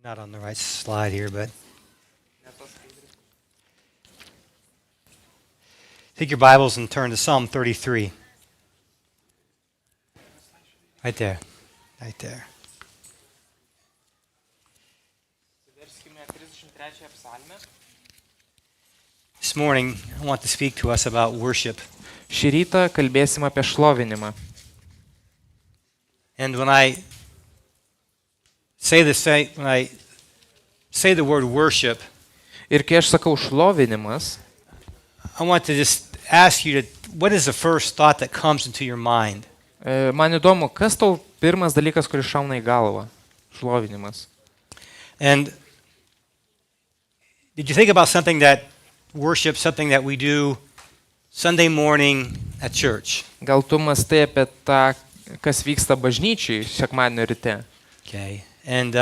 Not on the right slide here, but take your Bibles and turn to Psalm 33. Right there. Right there. This morning, I want to speak to us about worship. Šį rytą kalbėsim apie šlovinimą. And when I say the word worship, Ir kai aš sakau šlovinimas, I want to just ask you what is the first thought that comes into your mind? man įdomu, kas tau pirmas dalykas, kuris šauna į galvą? Šlovinimas. And did you think about something that we do Sunday morning at church? Gal tu mąstai apie tą, kas vyksta bažnyčiai sekmadienio ryte? Okay. And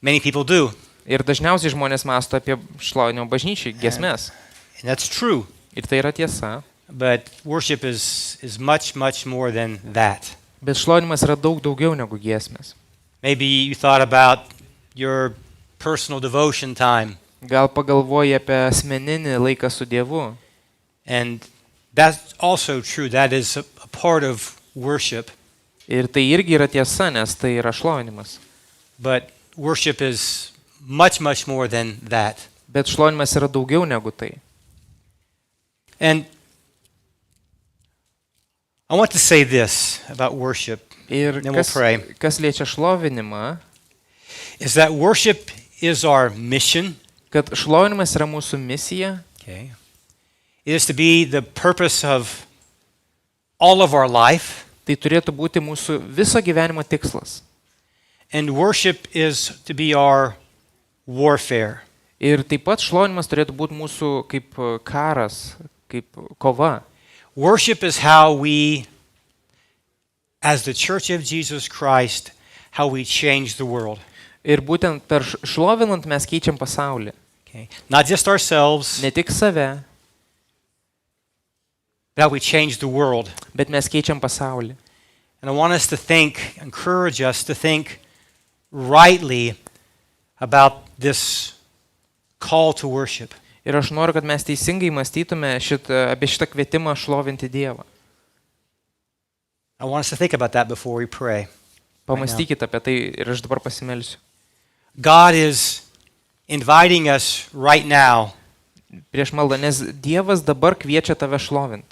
many people do. Ir dažniausiai žmonės mąsto apie šlovinimo bažnyčiai, giesmes. And that's true. Ir tai yra tiesa. But worship is much, much more than that. Bet šlovinimas yra daug daugiau negu giesmes. Maybe you thought about your personal devotion time. Gal pagalvoji apie asmeninį laiką su Dievu. And that's also true. That is a part of worship. Ir tai irgi yra tiesa, nes tai yra šlovinimas. But worship is much, much more than that. Bet šlovinimas yra daugiau negu tai. And I want to say this about worship, Ir then we'll pray, kas liečia šlovinimą, is that worship is our mission. kad šlovinimas yra mūsų misija, Okay. It is to be the purpose of all of our life. tai turėtų būti mūsų viso gyvenimo tikslas. And worship is to be our warfare. Ir taip pat šlovinimas turėtų būti mūsų kaip karas, kaip kova. Worship is how we, as the Church of Jesus Christ, how we change the world. Ir būtent per šlovinant mes keičiam pasaulį. Okay. Not just ourselves, Ne tik save, but how we change the world. bet mes keičiam pasaulį. And I want us to encourage us to think rightly about this call to worship. Ir aš noriu, kad mes teisingai mąstytume apie šitą kvietimą šlovinti Dievą. I want us to think about that before we pray. Pamastykite apie tai ir aš dabar pasimelsiu. God is inviting us right now Prieš maldą, nes Dievas dabar kviečia tave šlovint.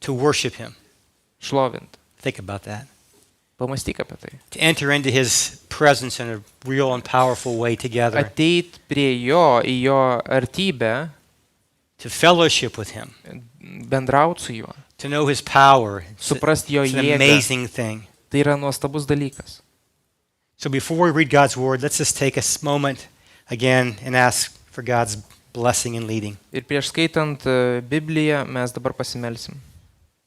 to worship Him. Šlovint. Think about that. Pamastyk apie tai. To enter into His presence in a real and powerful way together. Ateit prie jo, į jo artybę, To fellowship with Him. bendraut su juo, To know His power. suprast jo It's an jėgą. amazing thing. Tai yra nuostabus dalykas. So before we read God's Word, let's just take a moment again and ask for God's blessing and leading. Ir prieš skaitant Bibliją mes dabar pasimelsim.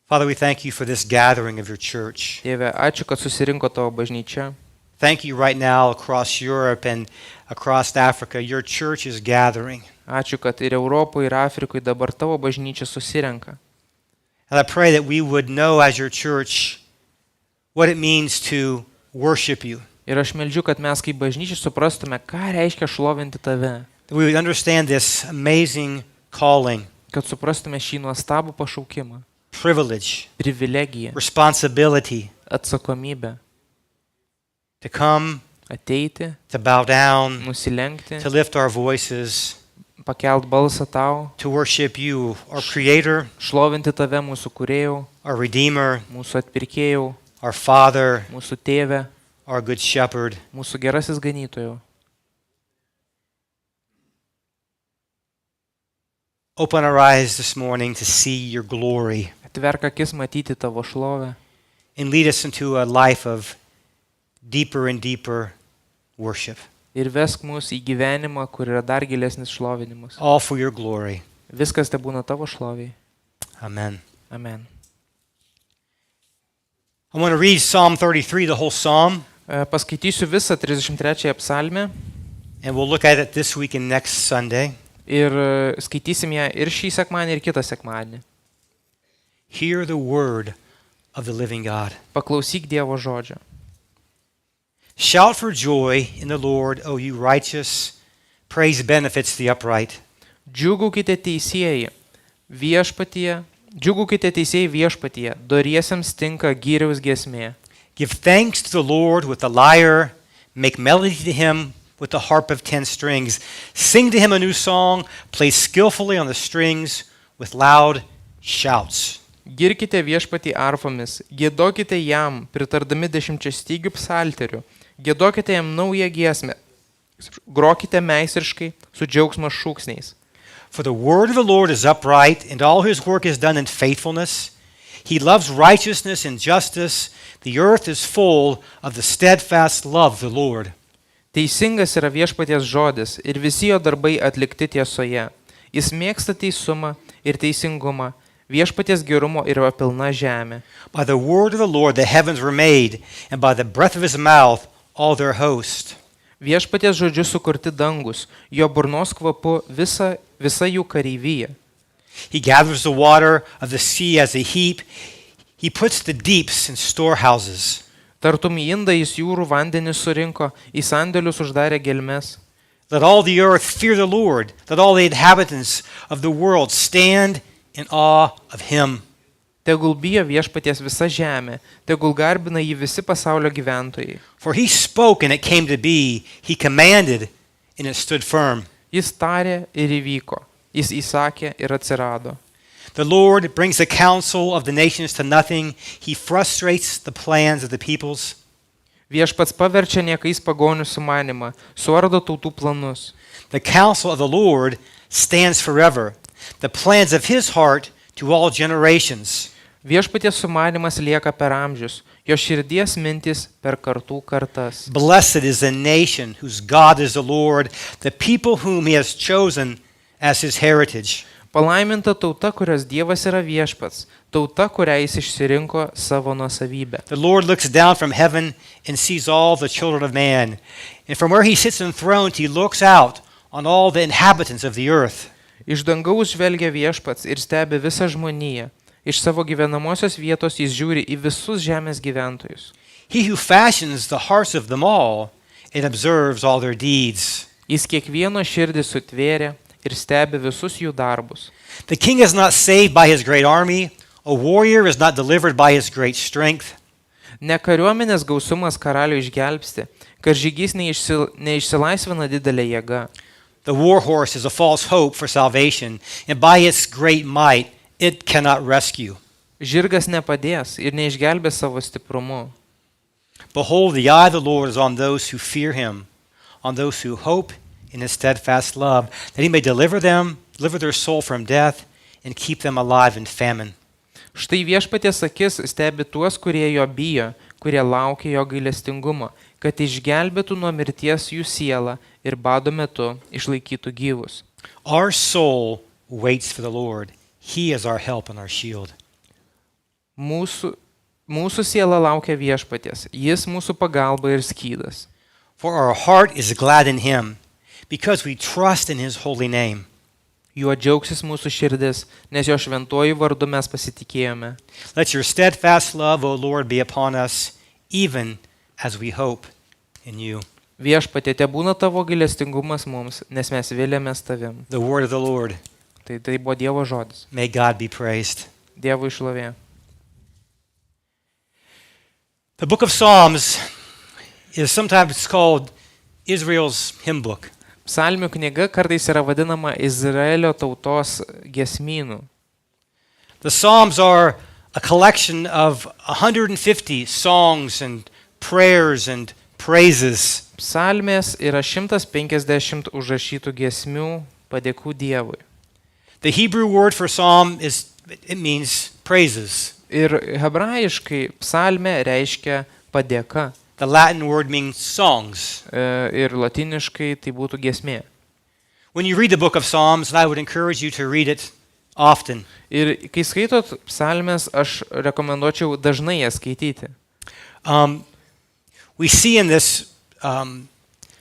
Father, we thank you for this gathering of your church. Tėve, ačiū, kad susirinko tavo bažnyčia. Thank you right now across Europe and across Africa. Your church is gathering. Ačiū, kad ir Europoje, ir Afrikoje dabar tavo bažnyčia susirenka. And I pray that we would know as your church what it means to worship you. Ir aš meldžiu, kad mes kaip bažnyčia suprastume, ką reiškia šlovinti tave. That we would understand this amazing calling, Kad suprastume šį nuostabų pašaukimą, privilege, privilegiją, responsibility atsakomybę. to come, Ateiti, to bow down, nusilenkti, to lift our voices, pakelt balsą tau, to worship you, our Creator, šlovinti tave, mūsų kūrėjau, our Redeemer, mūsų atpirkėjau, our Father, mūsų tėvę, our Good Shepherd. mūsų gerasis ganytojau. Open our eyes this morning to see your glory Atverk akis matyti tavo šlovę and lead us into a life of deeper and deeper worship, ir vesk mus į gyvenimą, kur yra dar gilesnis šlovinimas. all for your glory. Viskas te būna tavo šloviai. Amen. Amen. I want to read Psalm 33, the whole psalm, Paskaitysiu visą 33 psalmę and we'll look at it this week and next Sunday. ir skaitysim ją ir šį sekmadienį, ir kitą sekmadienį. Hear the word of the living God. Paklausyk Dievo žodžio. Shout for joy in the Lord, O you righteous. Praise benefits the upright. Džiūgaukite teisėjai viešpatyje, doriesiems tinka gyriaus giesmė. Give thanks to the Lord with the lyre. Make melody to him with the harp of 10 strings. Sing to him a new song. Play skillfully on the strings with loud shouts. Girkite viešpatį arfomis, giedokite jam, pritardami 10 stygių psalterių, giedokite jam naują giesmę, grokite meistriškai su džiaugsmo šūksniais. For the word of the Lord is upright, and all his work is done in faithfulness. He loves righteousness and justice. The earth is full of the steadfast love of the Lord. Teisingas yra viešpaties žodis ir visi jo darbai atlikti tiesoje. Jis mėgsta teisumą ir teisingumą. Viešpaties gerumo yra pilna žemė. By the word of the Lord the heavens were made, and by the breath of his mouth all their host. Viešpaties žodžiu sukurti dangus, jo burnos kvapu visa jų kareivyja. He gathers the water of the sea as a heap. He puts the deeps in storehouses. Tartum į indą jis jūrų vandenį surinko, į sandėlius uždarė gelmes. Let all the earth fear the Lord. Let all the inhabitants of the world stand in awe of him. Tegul bijo viešpaties visa žemė, tegul garbina jį visi pasaulio gyventojai. For he spoke and it came to be. He commanded and it stood firm. Jis tarė ir įvyko, jis įsakė ir atsirado. The Lord brings the counsel of the nations to nothing. He frustrates the plans of the peoples. Viešpats paverčia niekais pagonių sumanimą, suardo tautų planus. The counsel of the Lord stands forever. The plans of his heart to all generations. Viešpaties sumanimas lieka per amžius, jo širdies mintis per kartų kartas. Blessed is the nation whose God is the Lord, the people whom he has chosen as his heritage. Palaiminta tauta, kurios Dievas yra viešpats, tauta, kurią jis išsirinko savo nuosavybę. The Lord looks down from heaven and sees all the children of man. And from where he sits enthroned, he looks out on all the inhabitants of the earth. Iš dangaus žvelgia viešpats ir stebi visą žmoniją. Iš savo gyvenamosios vietos jis žiūri į visus žemės gyventojus. He who fashions the hearts of them all and observes all their deeds. Jis kiekvieno širdį sutvėrė ir stebi visus jų darbus. The king is not saved by his great army. A warrior is not delivered by his great strength. Ne kariuomenės gausumas karalių išgelbsti, karžygys neišsilaisvina didelė jėga. The war horse is a false hope for salvation, and by its great might it cannot rescue. Žirgas nepadės ir neišgelbės savo stiprumu. Behold, the eye of the Lord is on those who fear him, on those who hope in his steadfast love, that he may deliver their soul from death, and keep them alive in famine. Štai viešpaties akis stebi tuos, kurie jo bijo, kurie laukia jo gailestingumo, kad išgelbėtų nuo mirties jų sielą ir bado metu išlaikytų gyvus. Our soul waits for the Lord. He is our help and our shield. Mūsų siela laukia viešpaties, jis mūsų pagalba ir skydas. For our heart is glad in him, because we trust in his holy name. Juo džiaugsis mūsų širdis, nes jo šventuoju vardu mes pasitikėjome. Let your steadfast love, O Lord, be upon us, even as we hope in you. Viešpatie, tebūna tavo gailestingumas mums, nes mes viliamės tavim. The word of the Lord. Tai buvo Dievo žodis. May God be praised. Dievo šlovė. The book of Psalms is sometimes called Israel's hymn book. Psalmių knyga kartais yra vadinama Izraelio tautos giesmynų. The Psalms are a collection of 150 songs and prayers and praises. Psalmės yra 150 užrašytų giesmių padėkų Dievui. The Hebrew word for psalm means praises. Ir hebrajiškai psalmė reiškia padėka. The Latin word means songs. Ir latiniškai tai būtų giesmė. When you read the book of Psalms, and I would encourage you to read it often. Ir kai skaitot psalmės, aš rekomenduočiau dažnai jas skaityti. We see in this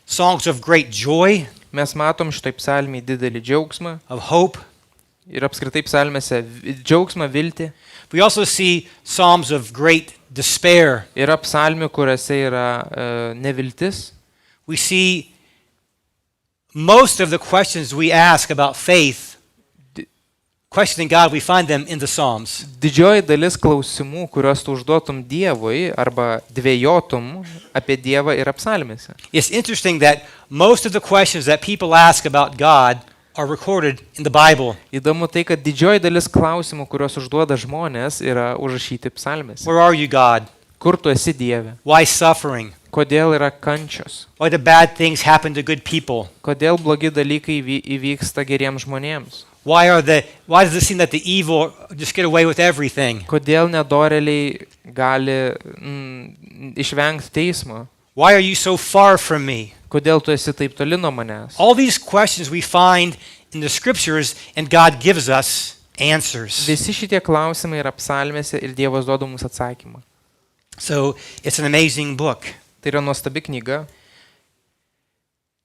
songs of great joy, Mes matom šitoj psalmėj didelį džiaugsmą, of hope, ir apskritai psalmėse džiaugsmą, viltį. We also see psalms of great despair. Yra psalmių, kuriuose yra neviltis. We see most of the questions we ask about faith, questioning God, we find them in the Psalms. Didžioji dalis klausimų, kuriuos tu užduotum Dievui arba dvėjotum apie Dievą, yra psalmėse. It's interesting that most of the questions that people ask about God are recorded in the Bible. Įdomu tai, kad didžioji dalis klausimų, kuriuos užduoda žmonės, yra užrašyti psalmėse. Where are you, God? Kur tu esi Dieve? Why suffering? Kodėl yra kančios? Why do bad things happen to good people? Kodėl blogi dalykai įvyksta geriems žmonėms? Why does it seem that the evil just get away with everything? Kodėl nedorėliai gali išvengti teismo? Why are you so far from me? Kodėl tu esi taip toli nuo manęs? All these questions we find in the scriptures, and God gives us answers. Visi šitie klausimai yra psalmėse ir Dievas duoda mums atsakymą. So it's an amazing book. Tai yra nuostabi knyga.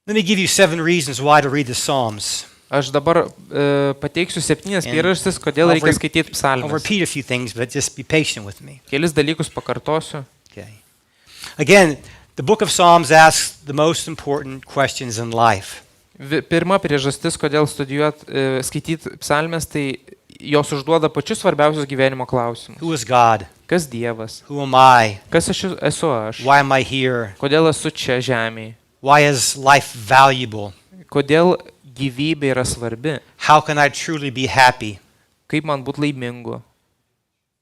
Let me give you 7 reasons why to read the Psalms. Aš dabar pateiksiu 7 priežastis, kodėl reikia skaityti I'll psalmes. repeat a few things, but just be patient with me. Kelis dalykus pakartosiu. Okay. Again, the book of Psalms asks the most important questions in life. Pirma priežastis, kodėl skaityti psalmes, tai jos užduoda pačius svarbiausius gyvenimo klausimus. Who is God? Kas Dievas? Who am I? Kas esu aš? Why am I here? Kodėl esu čia žemėje? Why is life valuable? Kodėl gyvybė yra svarbi? How can I truly be happy? Kaip man būti laimingu?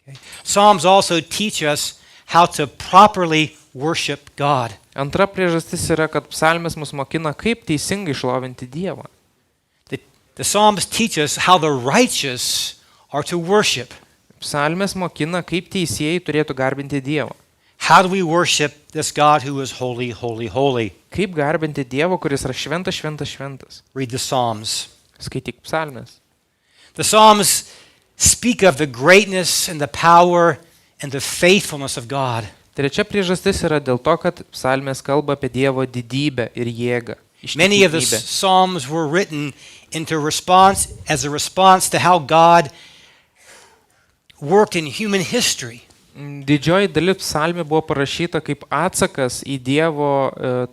Okay. Psalms also teach us how to properly worship God. Antra priežastis yra, kad psalmės mus mokina, kaip teisingai šlovinti Dievą. The Psalms teach us how the righteous are to worship. Psalmės mokina, kaip teisėjai turėtų garbinti Dievą. How do we worship this God who is holy, holy, holy? Kaip garbinti Dievą, kuris yra šventas, šventas, šventas. Read the Psalms. Skaityk psalmes. The Psalms speak of the greatness and the power and the faithfulness of God. Trečia priežastis yra dėl to, kad psalmės kalba apie Dievo didybę ir jėgą. Many of the Psalms were written as a response to how God worked in human history. Didžioji dalis psalmių buvo parašyta kaip atsakas į Dievo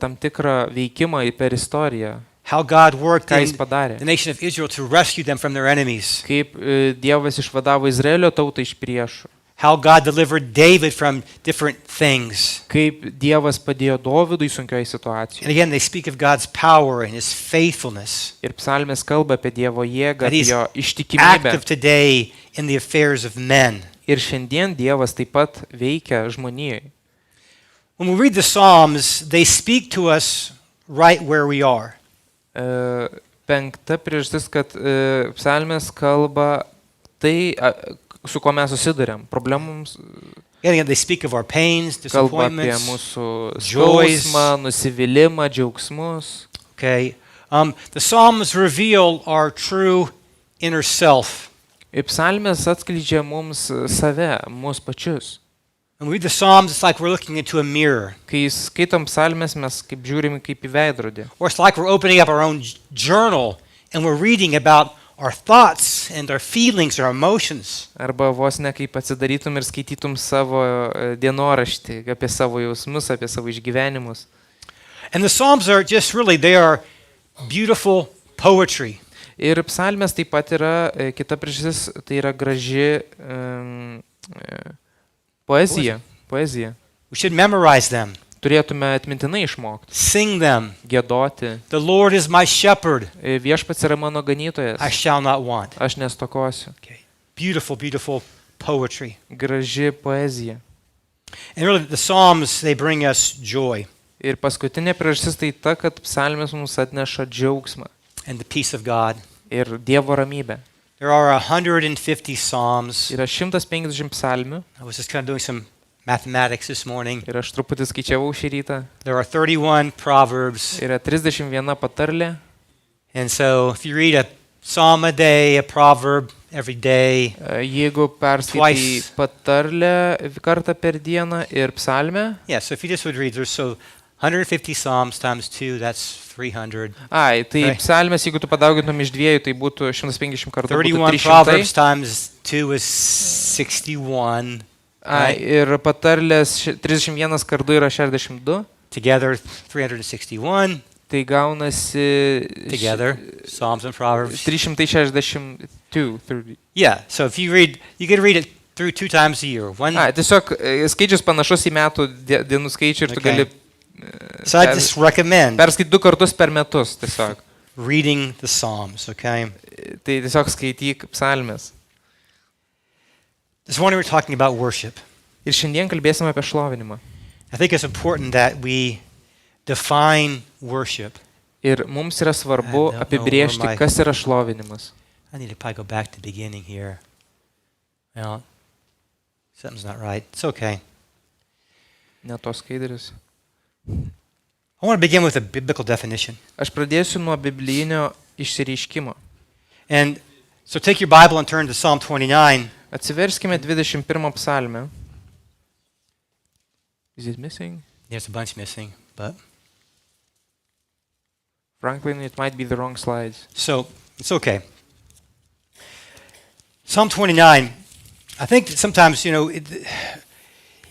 tam tikrą veikimą per istoriją. How God worked Ką in jis padarė. the nation of Israel to rescue them from their enemies. Kaip Dievas išvadavo Izraelio tautą iš priešų. How God delivered David from different things. Kaip Dievas padėjo Dovydui sunkioje And situacijoje. again, they speak of God's power and His faithfulness. Ir psalmės kalba apie Dievo jėgą, That apie He's jo ištikimybę. active today in the affairs of men. Ir šiandien Dievas taip pat veikia žmonijai. When we read the Psalms, they speak to us right where we are. Penkta priežastis, kad psalmės kalba tai, su kuo mes susidurėm. Problemams Again, they speak of our pains, kalba apie disappointments. mūsų joys. skausmą, nusivylimą, džiaugsmus. Okay. The Psalms reveal our true inner self. Ir psalmės atskleidžia mums save, mus pačius. When we read the Psalms, it's like we're looking into a mirror. Kai skaitom psalmės, mes kaip žiūrim kaip į veidrodį. Or it's like we're opening up our own journal and we're reading about our thoughts and our feelings, our emotions. Arba vos ne kaip atsidarytum ir skaitytum savo dienoraštį, apie savo jausmus, apie savo išgyvenimus. And the Psalms are just really, they are beautiful poetry. Ir psalmės taip pat yra, kita priežastis, tai yra graži poezija. Poezija. We should memorize them, Turėtume atmintinai išmokti, sing them. giedoti. The Lord is my shepherd, Viešpats yra mano ganytojas, I shall not want. aš nestokosiu. Okay. Beautiful, beautiful poetry. Graži poezija. And really, the Psalms, they bring us joy Ir paskutinė priežastis tai ta, kad psalmės mums atneša džiaugsmą and the peace of God. ir Dievo ramybę. There are 150 Psalms. Yra 150 psalmių I was just kind of doing some mathematics this morning. ir aš truputį skaičiavau šį rytą. There are 31 Proverbs. Yra 31 patarlė. And so if you read a Psalm a day, a proverb every day, Jeigu perskaitai Twice. patarlę kartą per dieną ir psalmę, yeah, so if you just would read, there's so 150 Psalms times 2, that's 300. Ai, tai Right. psalmės, jeigu tu padaugintum iš 2, tai būtų 150 kartų, būtų 31 300. Proverbs times 2 is 61. Ai, ir patarlės 31 kartų yra 62. Together, 361. Tai gaunasi Together, Psalms and Proverbs. 362. Yeah, so if you read, you could read it through 2 times a year. One. Ai, tiesiog skaičius panašus į metų dienų skaičių ir tu Okay. gali So I just recommend perskaityti 2 kartus per metus tiesiog. reading the Psalms, okay? Tai tiesiog skaityk psalmės. This morning we're talking about worship. Ir šiandien kalbėsime apie šlovinimą. I think it's important that we define worship. Ir mums yra svarbu I don't know apibriežti, where my- kas yra šlovinimas. I need to probably go back to the beginning here. Well, something's not right. It's okay. Ne tos skaidrės. I want to begin with a biblical definition. Aš pradėsiu nuo biblinio išsireiškimo. And so take your Bible and turn to Psalm 29. Atsiverskime 21 psalmę. Is it missing? There's a bunch missing, but Franklin, it might be the wrong slides. so it's okay. Psalm 29. I think that sometimes,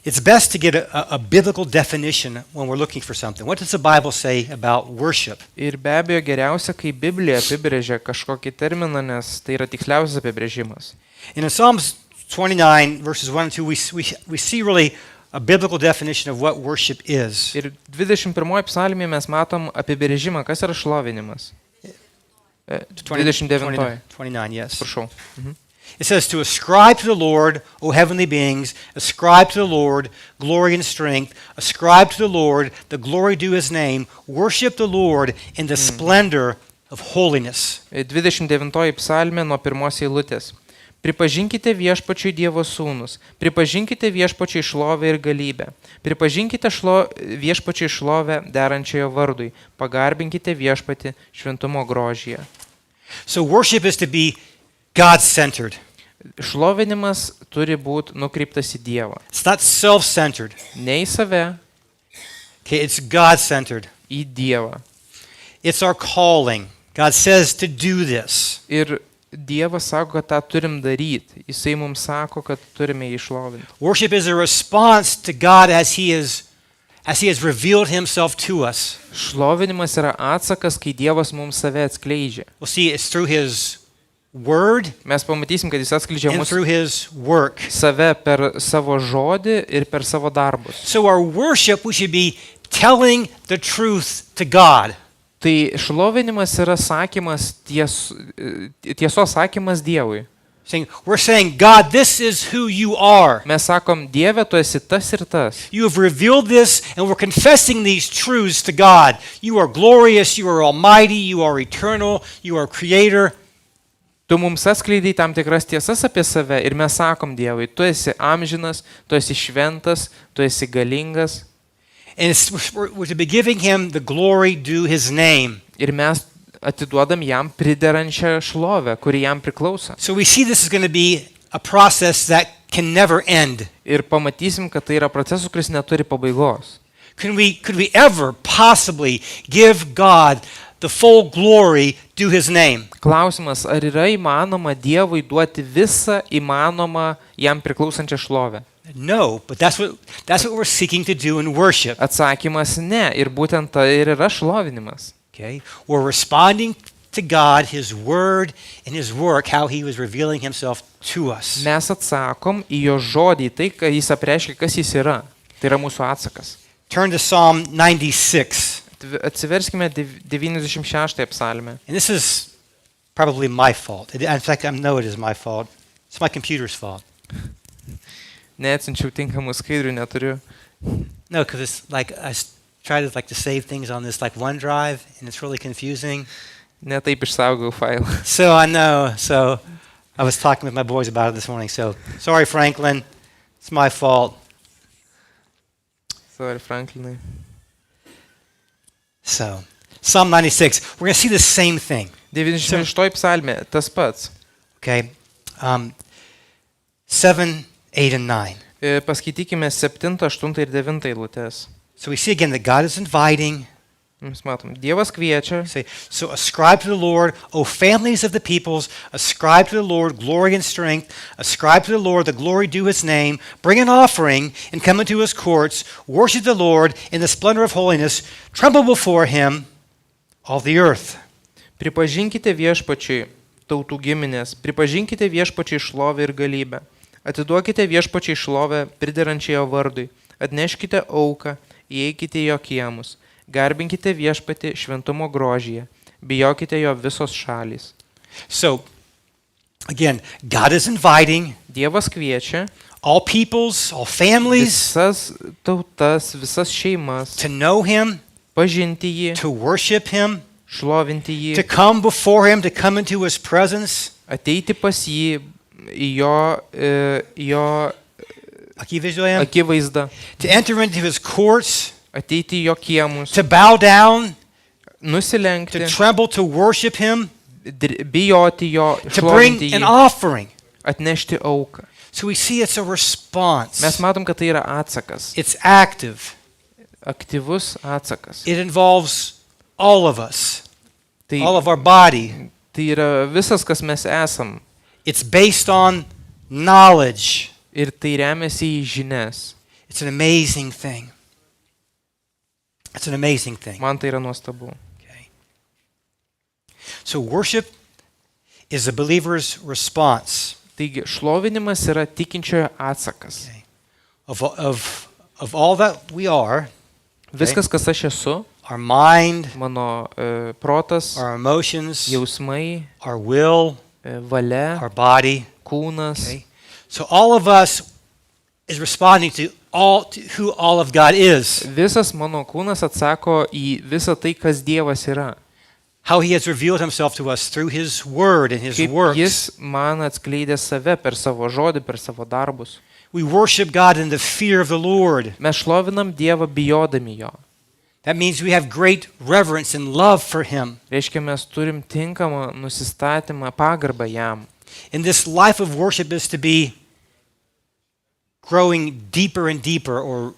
it's best to get a biblical definition when we're looking for something. What does the Bible say about worship? Ir be abejo geriausia, kai Biblija apibrėžia kažkokį terminą, nes tai yra tiksliausias apibrėžimas. And in Psalms 29, verses 1 and 2, we see really a biblical definition of what worship is. Ir 21 psalmėje mes matom apibrėžimą, kas yra šlovinimas. 29. 29, yes. Prašau. It says, to ascribe to the Lord, O heavenly beings, ascribe to the Lord glory and strength, ascribe to the Lord the glory due his name, worship the Lord in the splendor of holiness. 29 psalmė nuo 1 eilutės. Pripažinkite viešpačiui Dievo sūnus, pripažinkite viešpačiui šlovę ir galybę, pripažinkite viešpačiui šlovę derančiojo vardui, pagarbinkite viešpatį šventumo grožyje. So worship is to be God-centered. Šlovinimas turi būti nukreiptas į Dievą. It's not self-centered. Ne į save, Okay, it's God-centered. į Dievą. It's our calling. God says to do this. Ir Dievas sako, kad tą turim daryti. Jisai mums sako, kad turime jį šlovinti. Worship is a response to God as he has revealed himself to us. Šlovinimas yra atsakas, kai Dievas mums save atskleidžia. We'll see it's through his word Mes pamatysim, kad jis atskleidžia and mus through his work. save per savo žodį ir per savo darbus. So our worship, we should be telling the truth to God. Tai šlovinimas yra sakymas, tiesos sakymas Dievui. We're saying, God, this is who you are. Mes sakom, Dieve, tu esi tas ir tas. You have revealed this, and we're confessing these truths to God. You are glorious, you are almighty, you are eternal, you are creator. Tu mums atskleidai tam tikras tiesas apie save ir mes sakom Dievui, tu esi amžinas, tu esi šventas, tu esi galingas. And we're to be giving him the glory due his name. Ir mes atiduodam jam priderančią šlovę, kuri jam priklauso. So we see this is going to be a process that can never end. Ir pamatysim, kad tai yra procesas, kuris neturi pabaigos. Could we ever possibly give God the full glory due his name? Klausimas, ar yra įmanoma Dievui duoti visą įmanomą jam priklausančią šlovę? No, but that's what we're seeking to do in worship. Atsakymas ne, ir būtent tai ir yra šlovinimas. Okay? We're responding to God, his word and his work, how he was revealing himself to us. Mes atsakom į jo žodį, tai, kad jis apreiškia, kas jis yra. Tai yra mūsų atsakas. Turn to Psalm 96. Atsiverskime 96 psalmę. And this is probably my fault. In fact, I know it is my fault. It's my computer's fault. Neatsinčiau tinkamų skaidrių, neturiu. No, because it's like try to save things on this OneDrive, and it's really confusing. Netaip išsaugau failą. So I know. So I was talking with my boys about it this morning. So sorry, Franklin. It's my fault. Sorry, Franklinai. So Psalm 96. We're going to see the same thing. 96 psalmė, tas pats. Okay. 7, 8, and 9. Paskaitykime 7, 8 ir 9 eilutes. So we see again that God is inviting. Mes matom, Dievas kviečia, So ascribe to the Lord, O families of the peoples, ascribe to the Lord glory and strength, ascribe to the Lord the glory due his name, bring an offering and come into his courts, worship the Lord in the splendor of holiness, tremble before him, all the earth. pripažinkite viešpačiui tautų giminės, pripažinkite viešpačiui šlovę ir galybę, atiduokite viešpačiui šlovę priderančiai jo vardui, atneškite auką, įeikite į jo kiemus, garbinkite viešpatį šventumo grožyje, bijokite jo visos šalys. So, again, God is inviting Dievas kviečia all peoples, all families visas tautas, visas šeimas to know him, pažinti jį, to worship him, šlovinti to jį, come before him, to come into his presence. ateiti pas jį į jo Akivaizduojam? akivaizdą, To enter into his courts, ateiti į jo kiemus, to bow down, nusilenkti, to tremble, to worship him, bijoti jo, to bring šlovinti an jį, offering. atnešti auką. So we see it's a response. Mes matom, kad tai yra atsakas, It's active. aktyvus atsakas. It involves all of us, Tai, all of our body. tai yra visas, kas mes esam. It's based on knowledge. Ir tai remiasi į žinias. It's an amazing thing. It's an amazing thing. Man tai yra nuostabu. Okay. So worship is a believer's response Taigi, šlovinimas yra tikinčiojo atsakas. okay, of all that we are, Viskas, kas aš esu, our mind, mano protas, our emotions, jausmai, our will, valia, our body. kūnas. Okay. So all of us is responding to who all of God is, Visas mano kūnas atsako į visą tai, kas Dievas yra. how he has revealed himself to us through his word and his Kaip works. jis man atskleidė save per savo žodį, per savo darbus. We worship God in the fear of the Lord. Mes šlovinam Dievą bijodami jo. That means we have great reverence and love for him. Reiškia, mes turim tinkamą nusistatymą, pagarbą jam. And this life of worship is to be growing deeper and deeper or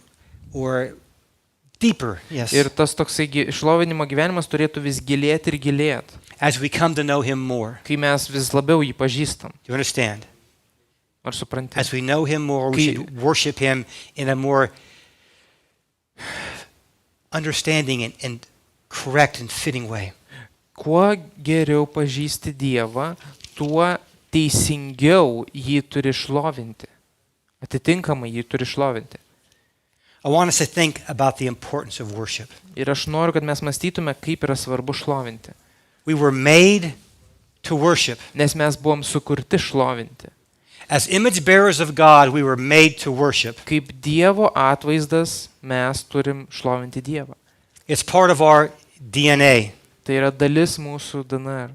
deeper, yes, Ir tas toksai šlovinimo gyvenimas turėtų vis gilėti ir gilėti, as we come to know him more. kai mes vis labiau jį pažįstam. Do you understand? Ar supranti? As we know him more, we Kai- should worship him in a more understanding and correct and fitting way. Kuo geriau pažįsti Dievą, tuo teisingiau jį turi šlovinti. Atitinkamai jį turi šlovinti. I want us to think about the importance of worship. Ir aš noriu, kad mes mąstytume, kaip yra svarbu šlovinti. We were made to worship. Nes mes buvom sukurti šlovinti. As image bearers of God, we were made to worship. Kaip Dievo atvaizdas mes turim šlovinti Dievą. It's part of our DNA. Tai yra dalis mūsų DNR.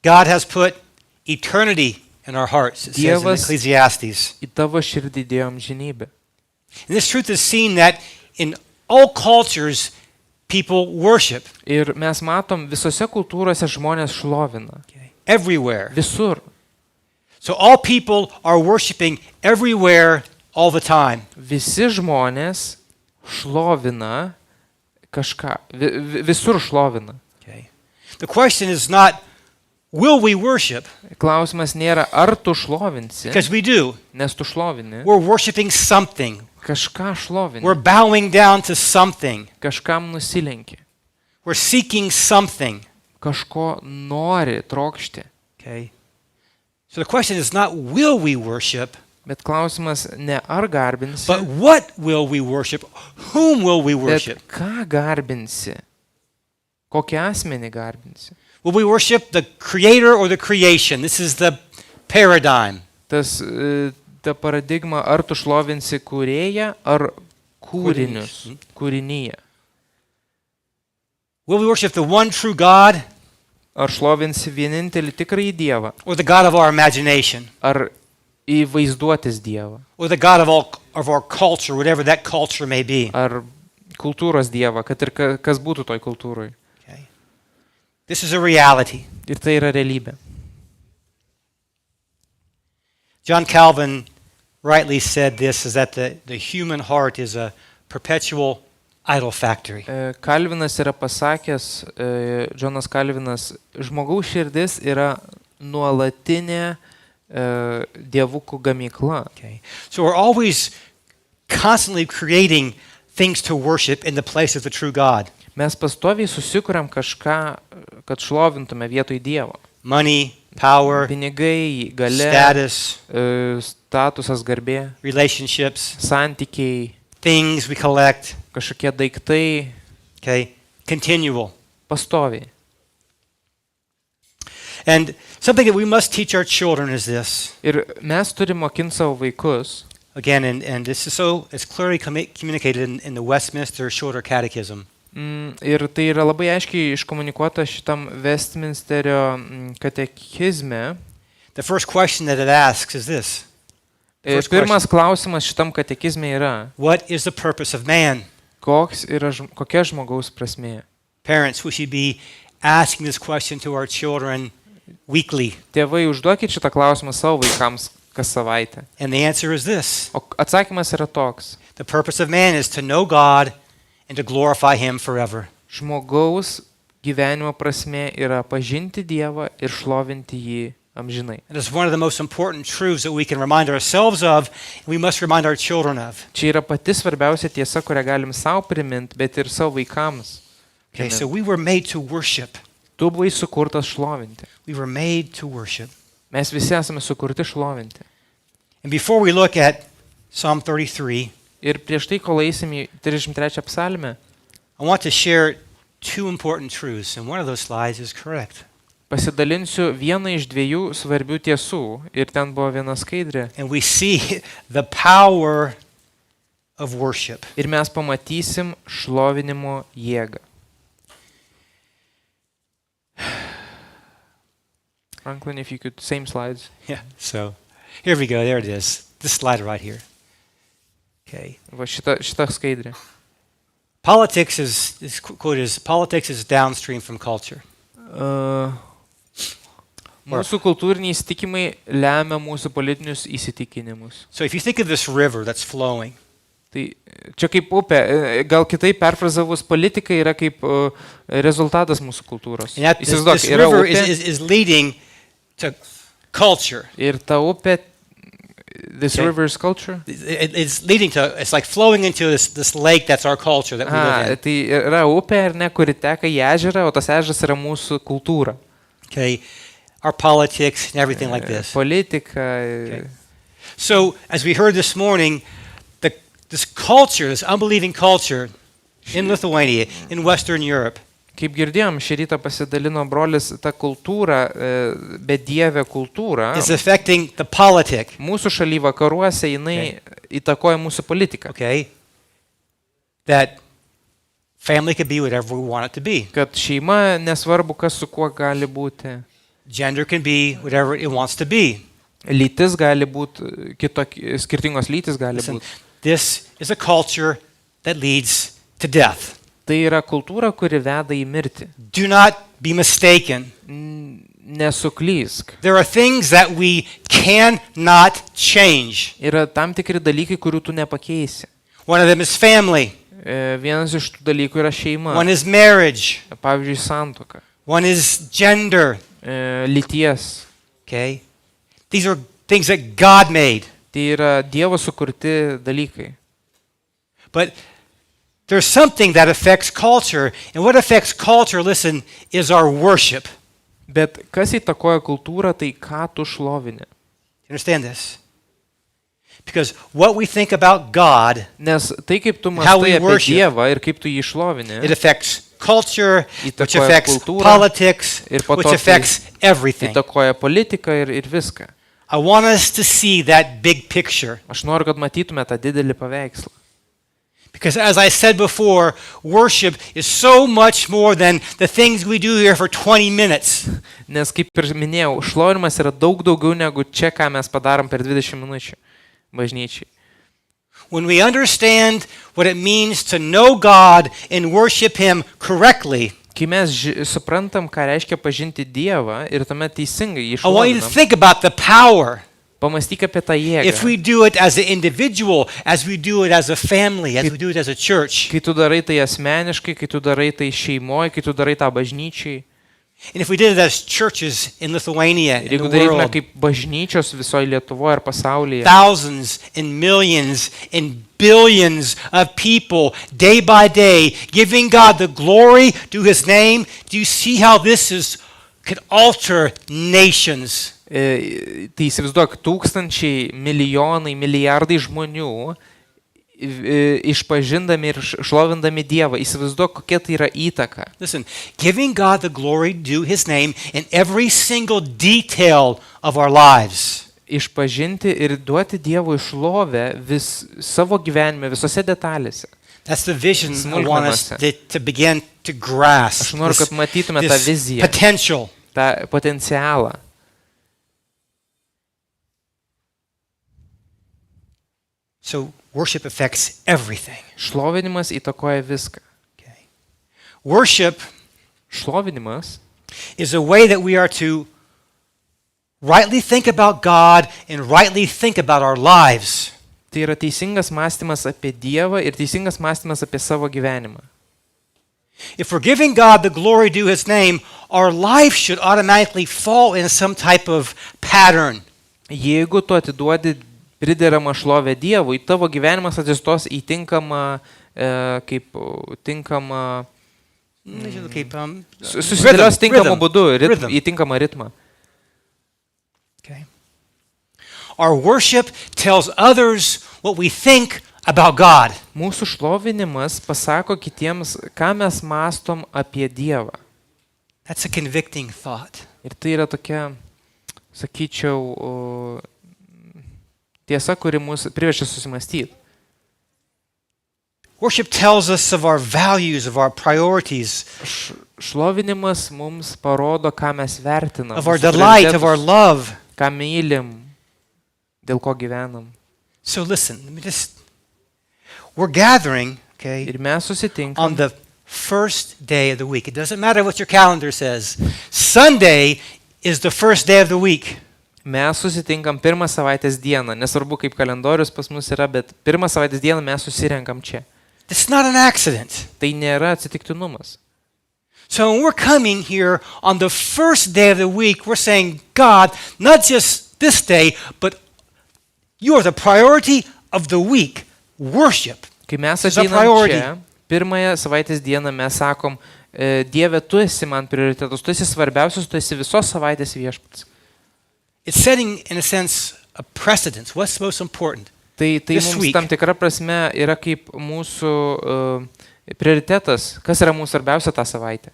God has put eternity in our hearts, it says in Dievas- Ecclesiastes. Į tavo širdį dėjo amžinybę. And this truth is seen that in all cultures, people worship. Ir mes matom, visose kultūrose žmonės šlovina. Everywhere. Visur. So all people are worshiping everywhere all the time. Visi žmonės šlovina kažką. Visur šlovina. Okay. The question is not, will we worship? Klausimas nėra, ar tu šlovinsi, Because we do. nes tu šlovini. We're worshiping something. Kažką šlovini. We're bowing down to something. Kažkam nusilenki. We're seeking something. Kažko nori trokšti. Okay. So the question is not, will we worship, Bet klausimas ne ar garbinsi, but what will we worship? Whom will we worship? bet ką garbinsi. Kokį asmenį garbinsi. Will we worship the creator or the creation? This is the paradigm. Ta paradigma, ar tu šlovinsi kūrėją, ar kūrinius, kūrinyje. Will we worship the one true God Ar šlovinsi vienintelį tikrąjį Dievą, or the God of our imagination ar įvaizduotis Dievą, or the God of our culture, whatever that culture may be? ar kultūros Dievą, kad ir kas būtų toj kultūroj. Okay. This is a reality. Ir tai yra realybė. John Calvin rightly said this, is that the human heart is a perpetual idol factory. Kalvinas yra pasakęs, Džonas Kalvinas, žmogaus širdis yra nuolatinė dievukų gamykla. Okay. So we're always constantly creating things to worship in the place of the true God. Mes pastoviai susikuriam kažką, kad šlovintume vietoj Dievo. Money, power, Pinigai, galia, status, statusas, garbė, relationships, santykiai, things we collect, kažkokie daiktai, okay? Continual. pastoviai. And something that we must teach our children is this. Ir mes turime mokinti savo vaikus. Again, and this is so, it's clearly communicated in the Westminster Shorter Catechism. Ir tai yra labai aiškiai iškomunikuota šitam Westminsterio katekizme. The first question that it asks is this. First Pirmas klausimas šitam katekizme yra, What is the purpose of man? kokia žmogaus prasmė? Parents, we should be asking this question to our children weekly. Tėvai, užduokit šitą klausimą savo vaikams kas savaitę. And the answer is this. O atsakymas yra toks. The purpose of man is to know God and to glorify him forever. Žmogaus gyvenimo prasmė yra pažinti Dievą ir šlovinti jį amžinai. It is one of the most important truths that we can remind ourselves of, and we must remind our children of. Čia yra pati svarbiausia tiesa, kurią galim savo priminti, bet ir savo vaikams. Okay, so we were made to worship. Tu buvai sukurtas šlovinti. We were made to worship. Mes visi esame sukurti šlovinti. And before we look at Psalm 33, Ir prieš tai, kol eisim į 33 psalmę, I want to share two important truths, and one of those slides is correct. pasidalinsiu vieną iš dviejų svarbių tiesų. Ir ten buvo viena skaidrė. And we see the power of worship. Ir mes pamatysim šlovinimo jėgą. Franklin, if you could, same slides. Yeah, so here we go. There it is. This slide right here. Okay. Va šita skaidrė. Politics is quote is politics is downstream from culture. Mūsų kultūriniai įsitikinimai lemia mūsų politinius įsitikinimus. So if you think of this river that's flowing, Tai čia kaip upė, gal kitaip perfrazavus, politika yra kaip rezultatas mūsų kultūros. and that this Įsivaizduok, yra river upė is leading to culture. ir ta upė, this Okay. river's culture. It's leading to, it's like flowing into this lake that's our culture that we live in. Tai yra upė, ar ne, kuri teka į ežerą, o tas ežeras yra mūsų kultūra. Okay, our politics and everything like this. Politika. Okay. So as we heard this morning, this culture, this unbelieving culture in Lithuania, in Western Europe, Kaip girdėjom, šį rytą pasidalino brolis, ta kultūra, bedievė kultūra, is affecting the politic. mūsų šaly vakaruose jinai įtakoja mūsų politiką. Okay, that family could be whatever we want it to be. Kad šeima nesvarbu, kas su kuo gali būti. Gender can be whatever it wants to be. Lytis gali būti, skirtingos lytis gali Listen, būti. this is a culture that leads to death. Tai yra kultūra, kuri veda į mirtį. Do not be mistaken. Nesuklysk. There are things that we cannot change. Yra tam tikri dalykai, kurių tu nepakeisi. One of them is family. Vienas iš tų dalykų yra šeima. One is marriage. Pavyzdžiui, santuoka. One is gender. Lyties. Okay? These are things that God made. Tai yra Dievo sukurti dalykai. But there's something that affects culture. And what affects culture, listen, is our worship. Bet kas įtakoja kultūrą, tai ką tu šlovini. Understand this? Because what we think about God, Nes tai, kaip tu How we mąstai apie worship. Dievą ir kaip tu jį šlovini, it affects culture, which Įtakoja affects kultūrą, politics, ir po which to tai affects everything. įtakoja politiką ir viską. I want us to see that big picture. Aš noriu, kad matytume tą didelį paveikslą. Because as I said before, worship is so much more than the things we do here for 20 minutes. Nes kaip ir minėjau, šlovinimas yra daug daugiau negu čia, ką mes padarom per 20 minučių bažnyčiai. When we understand what it means to know God and worship Him correctly, Kai mes suprantam, ką reiškia pažinti Dievą ir tuomet teisingai jį I want you to šlovinam, think about the power Pamastyk apie tą jėgą. If we do it as an individual, as we do it as a family, as we do it as a church, Kai tu darai tai asmeniškai, kai tu darai tai šeimoje, kai tu darai tą bažnyčiai. and if we did it as churches in Lithuania, Ir in jeigu the darytume world, kaip bažnyčios visoje Lietuvoje ir pasaulyje, thousands and millions and billions of people day by day giving God the glory to his name, do you see how could alter nations? tai įsivaizduok, tūkstančiai, milijonai, milijardai žmonių išpažindami ir šlovindami Dievą. Įsivaizduok, kokia tai yra įtaka. Listen, giving God the glory due his name in every single detail of our lives. Išpažinti ir duoti Dievui šlovę savo gyvenime, visose detalėse. That's the vision I want us to begin to grasp. Aš noriu, kad matytume tą This viziją, potential. tą potencialą. So worship affects everything. Šlovinimas įtakoja viską. Okay. Worship Šlovinimas is a way that we are to rightly think about God and rightly think about our lives. tai yra teisingas mąstymas apie Dievą ir teisingas mąstymas apie savo gyvenimą. If we're giving God the glory due his name, our life should automatically fall in some type of pattern. Jeigu tu atiduodi prideramą šlovę Dievui, tavo gyvenimas atsistos į tinkamą, susidėlios tinkamą būdu, į tinkamą ritmą. Okay. Our worship tells others what we think about God. Mūsų šlovinimas pasako kitiems, ką mes mąstom apie Dievą. That's a convicting thought. Ir tai yra tokia, sakyčiau, tiesa, kuri mus priverčia susimastyti. Worship tells us of our values, of our priorities, Šlovinimas mums parodo, ką mes vertinam, of our mūsų delight, of prioritetus, our love. ką mylim, dėl ko gyvenam. So listen, we're gathering, okay, Ir mes on susitinkam the first day of the week. It doesn't matter what your calendar says. Sunday is the first day of the week. Mes susitinkam pirmą savaitės dieną, nesvarbu kaip kalendorius pas mus yra, bet pirmą savaitės dieną mes susirenkam čia. It's not an accident. Tai nėra atsitiktinumas. So when we're coming here on the first day of the week, we're saying, God, not just this day, but you are the priority of the week. Worship. Kai mes It's a ateinam priority. čia, pirmąją savaitės dieną mes sakom, Dieve, tu esi man prioritetas, tu esi svarbiausias, tu esi visos savaitės viešpats. It's setting, in a sense, a precedence. What's most important? Tai This mums week. tam tikra prasme yra kaip mūsų prioritetas, kas yra mūsų svarbiausia tą savaitę.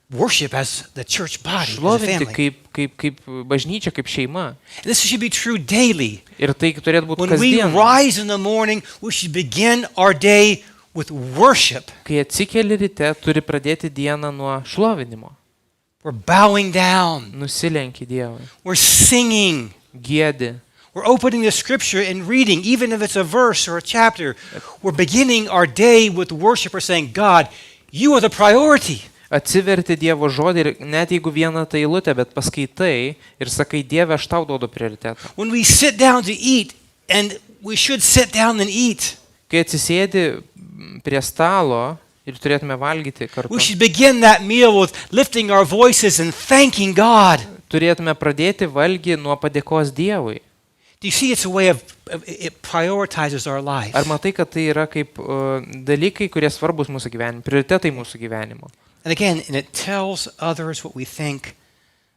Worship as the church body, as a Šlovinti family. kaip bažnyčia, kaip šeima. And this should be true daily. Ir tai turėtų būti When we kasdien. rise in the morning, we should begin our day with worship. Kai atsikeli ryte, turi pradėti dieną nuo šlovinimo. We're bowing down. Nusilenki Dievui. We're singing. Gėdi. We're opening the scripture and reading, even if it's a verse or a chapter. We're beginning our day with worship. We're saying, God, you are the priority. Atsiverti Dievo žodį ir net jeigu vieną tai eilutę, bet paskaitai ir sakai, Dieve, aš tau duodu prioritetą. When we sit down to eat, and we should sit down and eat, Kai atsisėdi prie stalo ir turėtume valgyti kartu, we should begin that meal with lifting our voices and thanking God. turėtume pradėti valgį nuo padėkos Dievui. Do you see it's a way of it prioritizes our life? Ar matai, kad tai yra kaip dalykai, kurie svarbus mūsų gyvenimo, prioritetai mūsų gyvenimo. And again, and it tells others what we think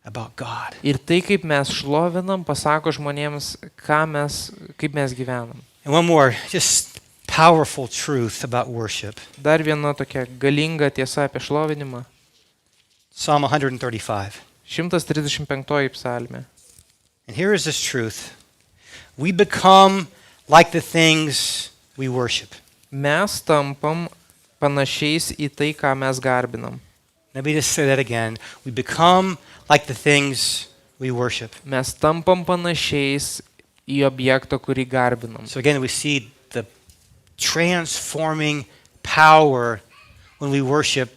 about God. Ir tai, kaip mes šlovinam, pasako žmonėms, kaip mes gyvenam. And one more, just powerful truth about worship. Dar viena tokia galinga tiesa apie šlovinimą. Psalm 135. 135 psalmė. And here is this truth. We become like the things we worship. Mes tampam panašiais į tai, ką mes garbinam. Let me just say that again. We become like the things we worship. Mes tampam panašiais į objektą, kurį garbinam. So again, we see the transforming power when we worship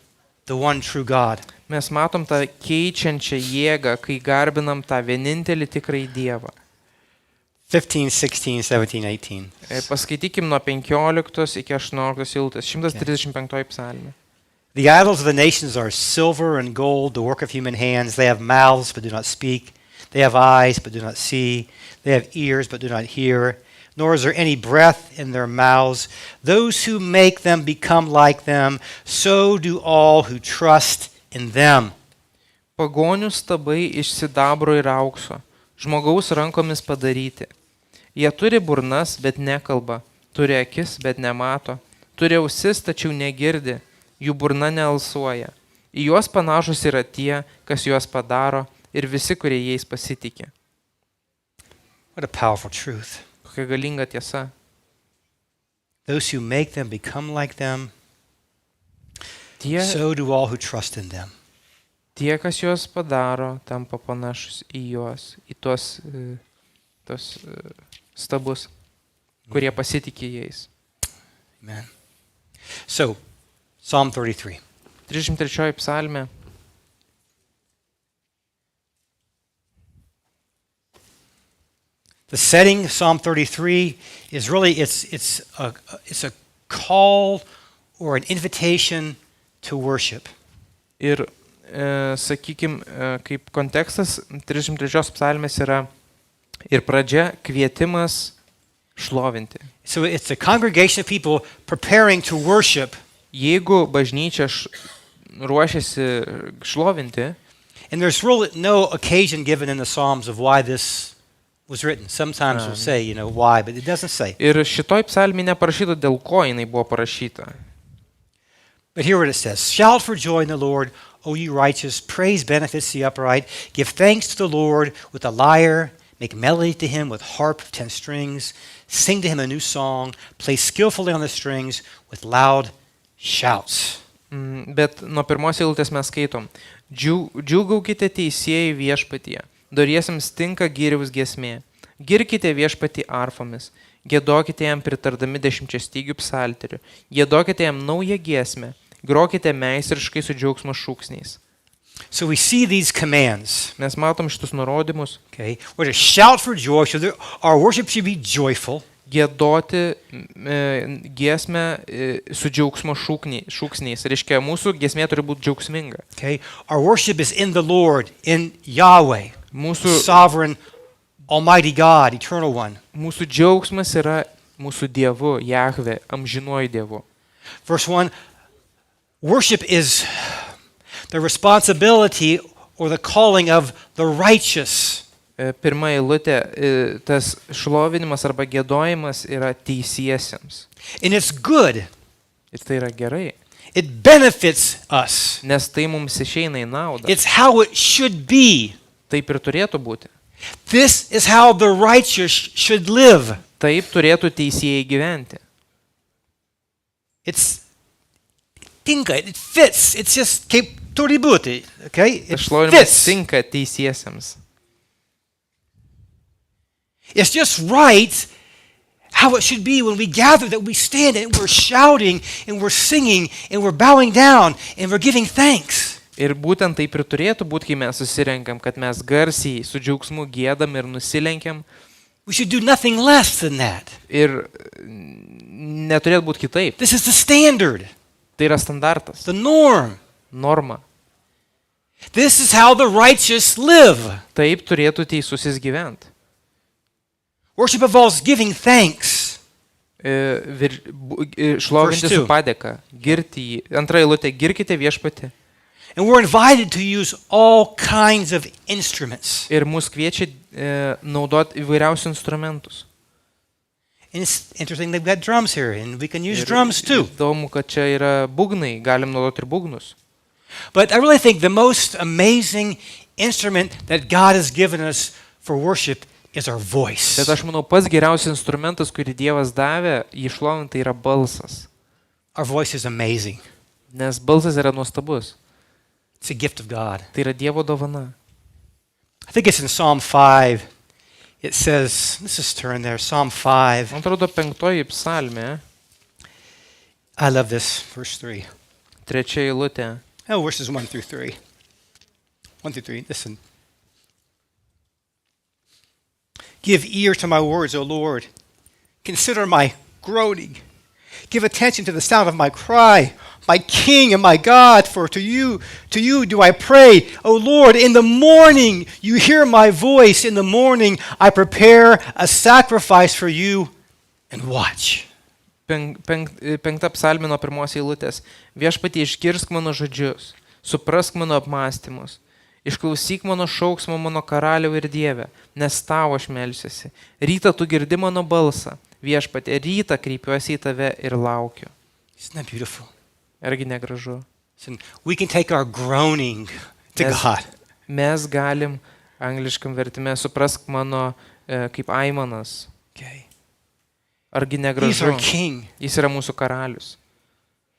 the one true God. Mes matom tą keičiančią jėgą, kai garbinam tą vienintelį tikrąjį Dievą. 15, 16, 17, 18. Paskaitykim nuo 15 iki 18 eilutės. 135 psalmė. The idols of the nations are silver and gold, the work of human hands. They have mouths but do not speak. They have eyes but do not see. They have ears but do not hear. Nor is there any breath in their mouths. Those who make them become like them. So do all who trust in them. Pagonių stabai iš sidabro ir aukso, žmogaus rankomis padaryti. Jie turi burnas, bet nekalba, turi akis, bet nemato, turi ausis, tačiau negirdi, jų burna nealsuoja. Į juos panašus yra tie, kas juos padaro, ir visi, kurie jais pasitikė. What a powerful truth. Kokia galinga tiesa. Those who make them become like them. Tie, So do all who trust in them. kas juos padaro, tampa panašus į juos, į tuos stabus, kurie pasitikė jais. Amen. So, Psalm 33. 33 psalmė. The setting of Psalm 33 is really it's a call or an invitation to worship. Ir, sakykime, kaip kontekstas 33 psalmės yra ir pradžia kvietimas šlovinti. So it's a congregation of people preparing to worship, Jeigu bažnyčia ruošiasi šlovinti, and there's really no occasion given in the Psalms of why this was written. Sometimes we'll say, why, but it doesn't say. ir šitoj psalmė neparašyta, dėl ko jinai buvo parašyta. But here what it says: Shout for joy in the Lord, O you righteous, praise benefits the upright, give thanks to the Lord with a lyre, make melody to him with harp of 10 strings, sing to him a new song, play skillfully on the strings with loud shouts. Bet nuo pirmos eilutės mes skaitom: Džiūgaukite teisėjai viešpatyje, doriesiems tinka gyriaus giesmė. Girkite viešpatį arfomis, giedokite jam pritardami 10 stygių psalterių, giedokite jam naują giesmę, grokite meistriškai su džiaugsmo šūksniais. So we see these commands. Mes matom šitus nurodymus. Okay, we're to shout for joy. So our worship should be joyful. Giedoti giesmę su džiaugsmo šūksniais. Reiškia, mūsų giesmė turi būti džiaugsminga. Okay, our worship is in the Lord, in Yahweh, Mūsų, sovereign, Almighty God, Eternal One. mūsų džiaugsmas yra mūsų Dievu, Jahve, amžinuoju Dievu. Verse 1, worship is the responsibility or the calling of the righteous. Pirma eilutė, tas šlovinimas arba giedojimas yra teisiesiems. And it's good. Ir tai yra gerai, It benefits us. nes tai mums išeina į naudą. It's how it should be. Taip ir turėtų būti. This is how the righteous should live. Taip turėtų teisėjai gyventi. It's tinka, it fits. It's just kaip turi būti, okay? It Tas šlovinimas fits. tinka teisiesiems. It's just right how it should be when we gather, that we stand and we're shouting and we're singing and we're bowing down and we're giving thanks. Ir būtent taip ir turėtų būti, kai mes susirenkam, kad mes garsiai su džiaugsmu giedam ir nusilenkiam. We should do nothing less than that. Ir neturėtų būti kitaip. This is the standard, Tai yra standartas, the norm. norma. This is how the righteous live. Taip turėtų teisusis gyventi. Worship involves giving thanks. Šlovinti Verse su 2. padėka, girti jį. Antra eilutė, girkite viešpatį. And we're invited to use all kinds of instruments. Ir mus kviečia naudoti įvairiausius instrumentus. And it's interesting, they've got drums here, and we can use Ir drums too. Įdomu, kad čia yra būgnai, galim naudoti ir būgnus. But I really think the most amazing instrument that God has given us for worship is our voice. Bet aš manau, pats geriausias instrumentas, kurį Dievas davė, jį šlovinti, tai yra balsas. Our voice is amazing. Nes balsas yra nuostabus. It's a gift of God. Tai yra Dievo dovana. I think it's in Psalm 5. It says, let's just turn there, Psalm 5. Man atrodo, 5 psalmė, I love this, verse 3. 3 eilutė. Oh, verses 1 through 3. 1 through 3, listen. Give ear to my words, O Lord. Consider my groaning. Give attention to the sound of my cry, my King and my God, for to you do I pray. O Lord, in the morning you hear my voice. In the morning I prepare a sacrifice for you and watch. Penkta psalmė nuo pirmos eilutės. Viešpatie, išgirsk mano žodžius, suprask mano apmąstymus. Išklausyk mano šauksmo, mano karaliau ir Dieve, nes tavo aš melsiuosi. Rytą tu girdi mano balsą. Viešpatie, rytą kreipiuosi į tave ir laukiu. Isn't that beautiful? Argi negražu? Listen, we can take our groaning to God. Mes galim angliškam vertime suprask mano kaip aimanas. Okay. Argi He's negražu? our King. Jis yra mūsų karalius.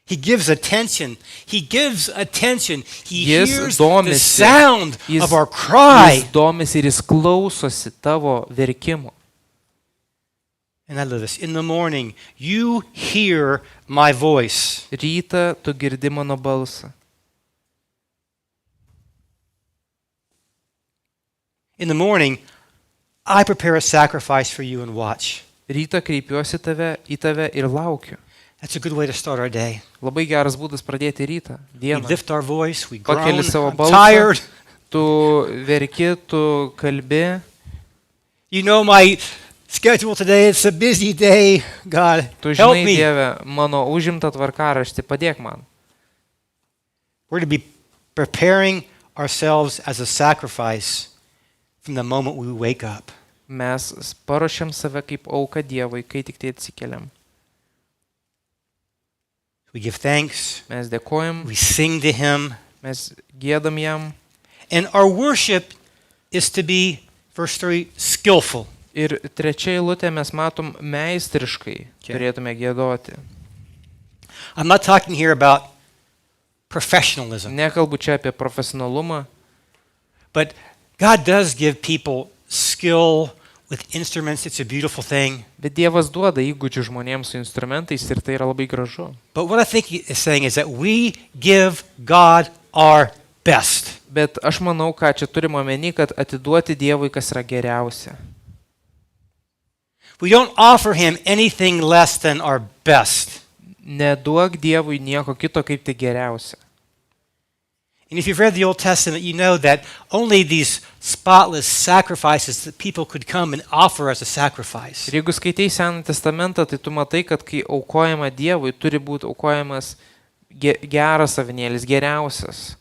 He gives attention. He gives attention. He Jis hears the domisi. sound Jis- of our cry. Jis domisi ir jis klausosi tavo verkimo. And I love this. In the morning, you hear my voice. Rytą tu girdi mano balsą. In the morning, I prepare a sacrifice for you and watch. Rytą kreipiuosi į tave ir laukiu. That's a good way to start our day. Labai geras būdas pradėti rytą, We dieną. lift our voice, we groan, Pakeli savo I'm balsą, tired. tu verki, tu kalbi, You know my schedule today, it's a busy day. God, tu help žinai, me. Dieve, mano užimtą tvarkaraštį, padėk man. We're to be preparing ourselves as a sacrifice from the moment we wake up. Mes paruošiam save kaip auką Dievui, kai tik tai atsikeliam. We give thanks, Mes dėkojam, we sing to Him, mes gėdam jam. and our worship is to be, verse 3, skillful. Ir trečia eilutė mes matom meistriškai Okay. turėtume gėdoti. I'm not talking here about professionalism, Nekalbu čia apie profesionalumą, but God does give people skill with instruments. It's a beautiful thing. bet Dievas duoda įgūdžių žmonėms su instrumentais ir tai yra labai gražu. But what I think He is saying is that we give God our best. Bet aš manau, ką čia turime omeny, kad atiduoti Dievui, kas yra geriausia. We don't offer Him anything less than our best. Neduok Dievui nieko kito kaip tai geriausia. And if you've read the Old Testament, you know that only these spotless sacrifices that people could come and offer as a sacrifice. Ir jeigu skaitai Seną testamentą, tai tu matai, kad kai aukojama Dievui, turi būti aukojamas geras avinėlis, geriausias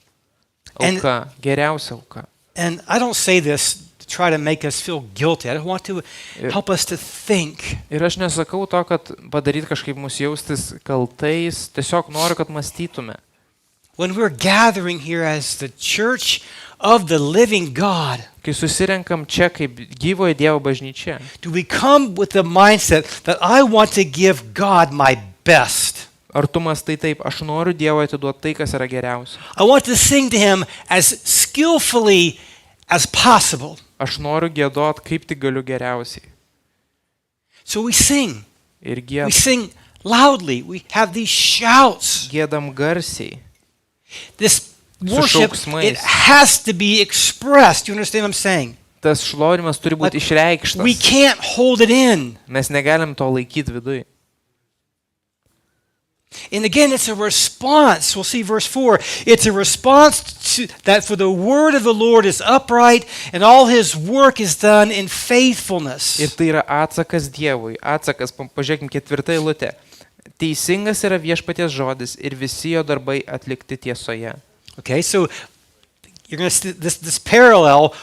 auka, geriausia auka. And I don't say this to try to make us feel guilty. I want to help us to think. Ir aš nesakau to, kad padaryti kažkaip mūsų jaustis kaltais, tiesiog noriu, kad mąstytume. When we're gathering here as the church of the living God, Kai susirenkam čia kaip gyvoji Dievo bažnyčia, do we come with the mindset that I want to give God my best? ar tu mąstai taip, aš noriu Dievui atiduoti tai, kas yra geriausia. I want to sing to Him as skillfully as possible. Aš noriu gėdot, kaip tik galiu geriausiai. So we sing. Ir We sing loudly. We have these shouts. gėdam garsiai. This worship, šauksmais. it has to be expressed. You understand what I'm saying? Tas šlovinimas turi būti We išreikštas. can't hold it in. Mes negalim to laikyti viduje. And again, it's a response. We'll see verse 4. It's a response to that, for the word of the Lord is upright and all His work is done in faithfulness. Ir tai yra atsakas Dievui. Atsakas, pažiūrėkime, 4 eilutė. Teisingas yra viešpaties žodis ir visi jo darbai atlikti tiesoje. Okay, so you're going to see this parallel,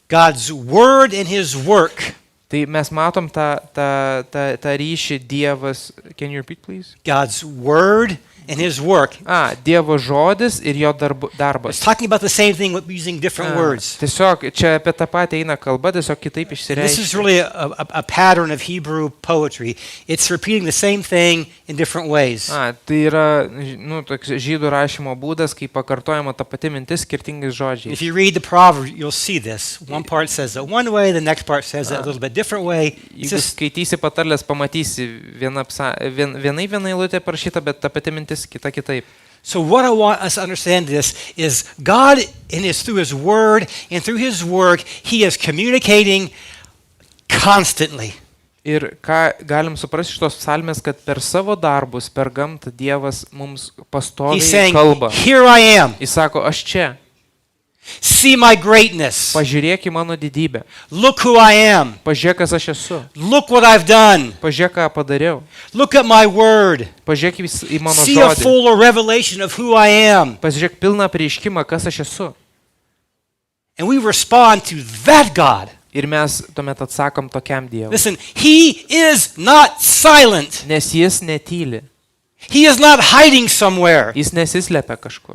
God's word and His work. Tai mes matom tą ryšį Dievas. Can you repeat, please? God's word and His work. Dievo žodis ir jo It's darbas. talking about the same thing but using different words. Tiesiog čia apie tą patį eina kalba, tiesiog kitaip This is išsireiškia. really a pattern of Hebrew poetry. It's repeating the same thing in different ways. Tai yra toks žydų rašymo būdas, kai pakartojama ta pati mintis skirtingais If žodžiais. you read the Proverbs, you'll see this. One part says it one way, the next part says it a little bit different way. It's Jeigu just, skaitysi patarlės, pamatysi vienai eilutė parašyta, bet ta pati mintis kita kitaip. so what I want us to understand this is God, through His word and through His work, He is communicating constantly. Ir ką galim suprasti iš tos psalmės, kad per savo darbus, per gamtą Dievas mums He's pastoviai saying, kalba. here I am. Jis sako, aš čia, See my greatness. pažiūrėk į mano didybę, Look who I am. pažiūrėk, kas aš esu, Look what I've done. pažiūrėk, ką padariau, Look at my word. pažiūrėk į mano See a žodį, fuller revelation of who I am. pažiūrėk pilną prieiškimą, kas aš esu. And we respond to that God. Ir mes tuomet atsakom tokiam Dievui. Listen, He is not silent. Nes jis netyli, He is not hiding somewhere. jis nesislepia kažkur.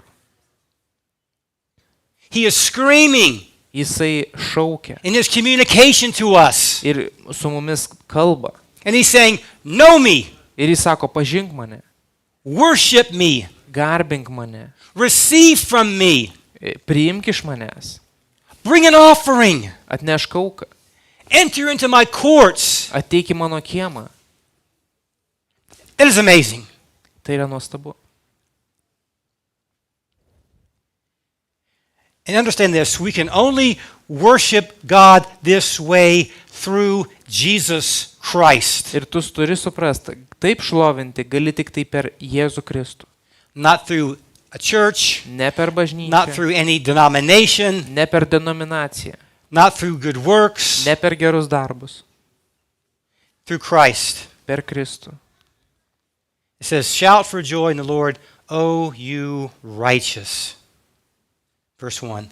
He is screaming Jisai šaukia in His communication to us. ir su mumis kalba. And He's saying, know me, Ir jis sako, pažink mane, worship me, garbink mane, receive from me, priimk iš manęs, bring an offering, atnešk auką, enter into my courts. ateik į mano kiemą. That is amazing. Tai yra nuostabu. And understand this, we can only worship God this way through Jesus Christ, Ir tu turi suprasti, taip šlovinti gali tik tai per Jėzų Kristų. not through a church, Ne per not bažnyčią, through any denomination, ne per denominaciją, not through good works, ne per gerus darbus, through Christ. per Kristų. It says, shout for joy in the Lord, O you righteous. Verse 1.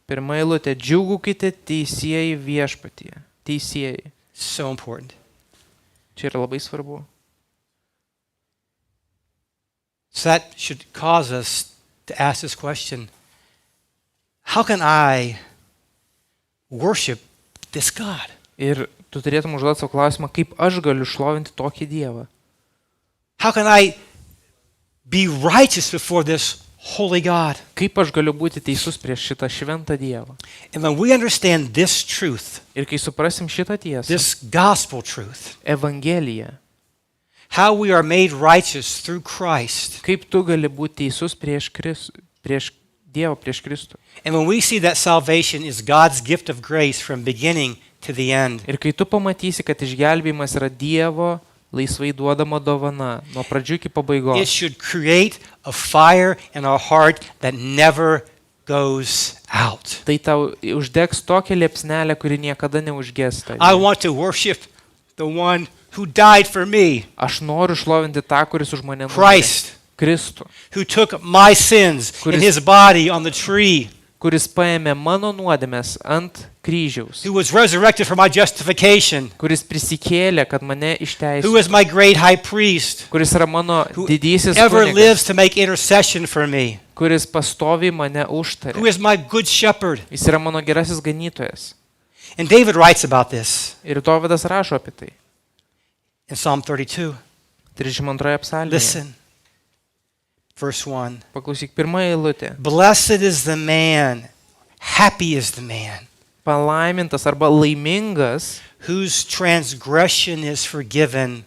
Pirma eilutė, džiūgaukite teisieji viešpatyje. Teisieji. So important. Čia yra labai svarbu. So that should cause us to ask this question, how can I worship this God? Ir tu turėtum užduoti savo klausimą, kaip aš galiu šlovinti tokį Dievą. How can I be righteous before this holy God? Kaip aš galiu būti teisus prieš šitą šventą Dievą. And when we understand this truth, Ir kai suprasim šitą tiesą, this gospel truth, Evangeliją, how we are made righteous through Christ, kaip tu gali būti teisus prieš Dievą, prieš Kristų. and when we see that salvation is God's gift of grace from beginning to the end, Ir kai tu pamatysi, kad išgelbėjimas yra Dievo laisvai duodama dovana, nuo pradžių iki it pabaigos, should create a fire in our heart that never goes out. tai tau uždegs tokią liepsnelę, kuri niekada neužgesta. I want to worship the one who died for me, Aš noriu šlovinti tą, kuris už mane numirė. Christ, Kristų, who took my sins in His body on the tree, kuris paėmė mano nuodėmes ant kryžiaus, who was resurrected for my justification, kuris prisikėlė, kad mane who išteisino, is my great high priest, kuris yra mano who didysis ever kunigas, lives to make intercession for me, kuris pastovi mane who užtarė. is my good shepherd. Jis yra mano gerasis ganytojas. And David writes about this Ir Dovydas rašo apie tai. in Psalm 32. 32 psalmėje. Listen, verse 1. Paklausyk, pirmą eilutę. Blessed is the man, happy is the man, Palaimintas arba laimingas, whose transgression is forgiven,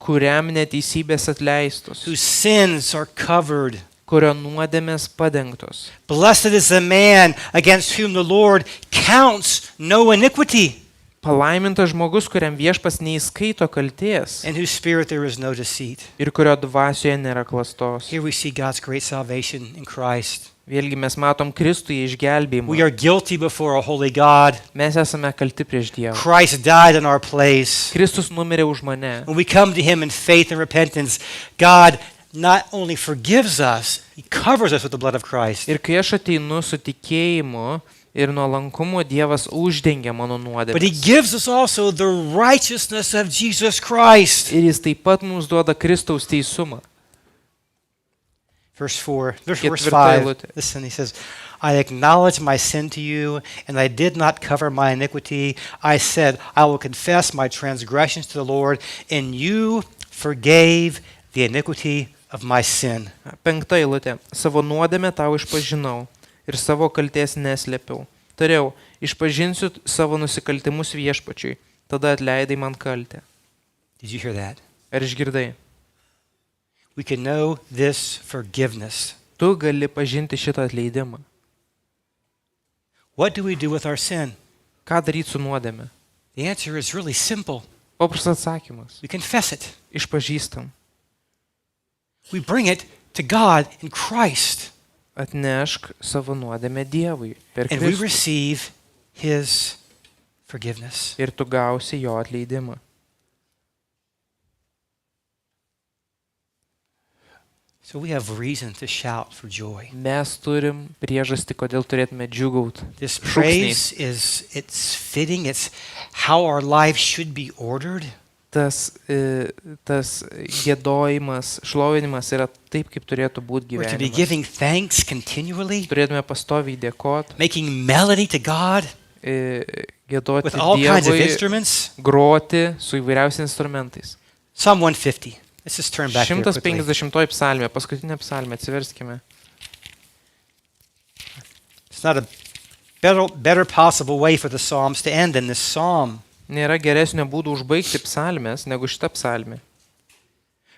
kuriam neteisybės atleistos, whose sins are covered. kurio nuodėmės padengtos. Blessed is the man against whom the Lord counts no iniquity, Palaimintas žmogus, kuriam viešpas neįskaito kalties in whose spirit there is no deceit. ir kurio dvasioje nėra klastos. Here we see God's great salvation in Christ. Vėlgi mes matom Kristuje išgelbėjimą. We are guilty before a holy God. Mes esame kalti prieš Dievą. Christ died in our place. Kristus numirė už mane. When we come to Him in faith and repentance, God not only forgives us, He covers us with the blood of Christ. Ir kai aš ateinu su tikėjimu ir nuolankumu, Dievas uždengia mano But He nuodėmes. gives us also the righteousness of Jesus Christ. Ir jis taip pat mums duoda Kristaus teisumą. Verse 4, verse Ketvirta 5. eilutė. Listen, He says, I acknowledge my sin to you, and I did not cover my iniquity. I said, I will confess my transgressions to the Lord, and you forgave the iniquity of my sin. 5 eilutė. Savo nuodėmę tau išpažinau ir savo kalties neslėpiau. Tariau, išpažinsiu savo nusikaltimus viešpačiui, tada atleidai man kaltę. Did you hear that? Ar išgirdai? We can know this forgiveness. Tu gali pažinti šitą atleidimą. What do we do with our sin? Ką daryti su nuodėme? The answer is really simple. Paprastas atsakymas. We confess it. Išpažįstam. We bring it to God in Christ. Atnešk savo nuodėmę Dievui per And we Kristų receive His forgiveness. ir tu gausi jo atleidimą. So we have reason to shout for joy. Mes turim priežastį, kodėl turėtume džiūgauti. This Šūksniai. praise it's fitting. It's how our life should be ordered. Tas gėdojimas, šlovinimas yra taip, kaip turėtų būti We're to be gyvenimas. giving thanks continually, Turėtume pastoviai dėkoti, making melody to God gėdoti with all kinds of Dievui, instruments. groti su įvairiausiais instrumentais. Psalm 150. Let's just turn back there quickly. 150 psalmė, paskutinė psalmė, atsiverskime. It's not a better possible way for the Psalms to end than this psalm. Nėra geresnio būdų užbaigti psalmės negu šitą psalmę.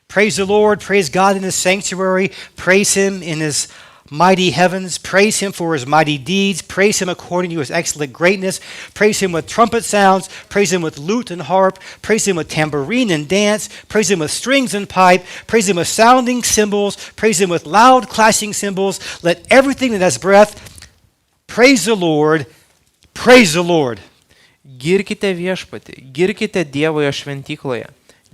Praise the Lord, praise God in His sanctuary, praise Him in His mighty heavens, praise Him for His mighty deeds, praise Him according to His excellent greatness, praise Him with trumpet sounds, praise Him with lute and harp, praise Him with tambourine and dance, praise Him with strings and pipe, praise Him with sounding cymbals, praise Him with loud clashing cymbals. Let everything that has breath praise the Lord, praise the Lord. Girkite viešpatį, girkite Dievoje šventykloje,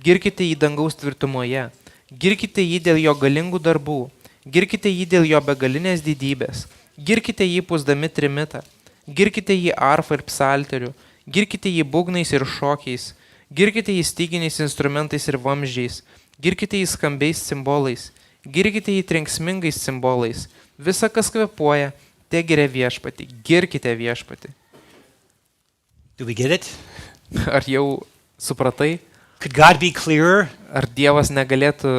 girkite jį dangaus tvirtumoje, girkite jį dėl jo galingų darbų, girkite jį dėl jo begalinės didybės, girkite jį pūsdami trimitą, girkite jį arfą ir psalteriu, girkite jį būgnais ir šokiais, girkite jį styginiais instrumentais ir vamzdžiais, girkite jį skambiais cimbolais, girkite jį trenksmingais cimbolais, visa, kas kvėpuoja, te giria viešpatį, girkite viešpatį. Do we get it? Ar jau supratai? Could God be clearer? Ar Dievas negalėtų,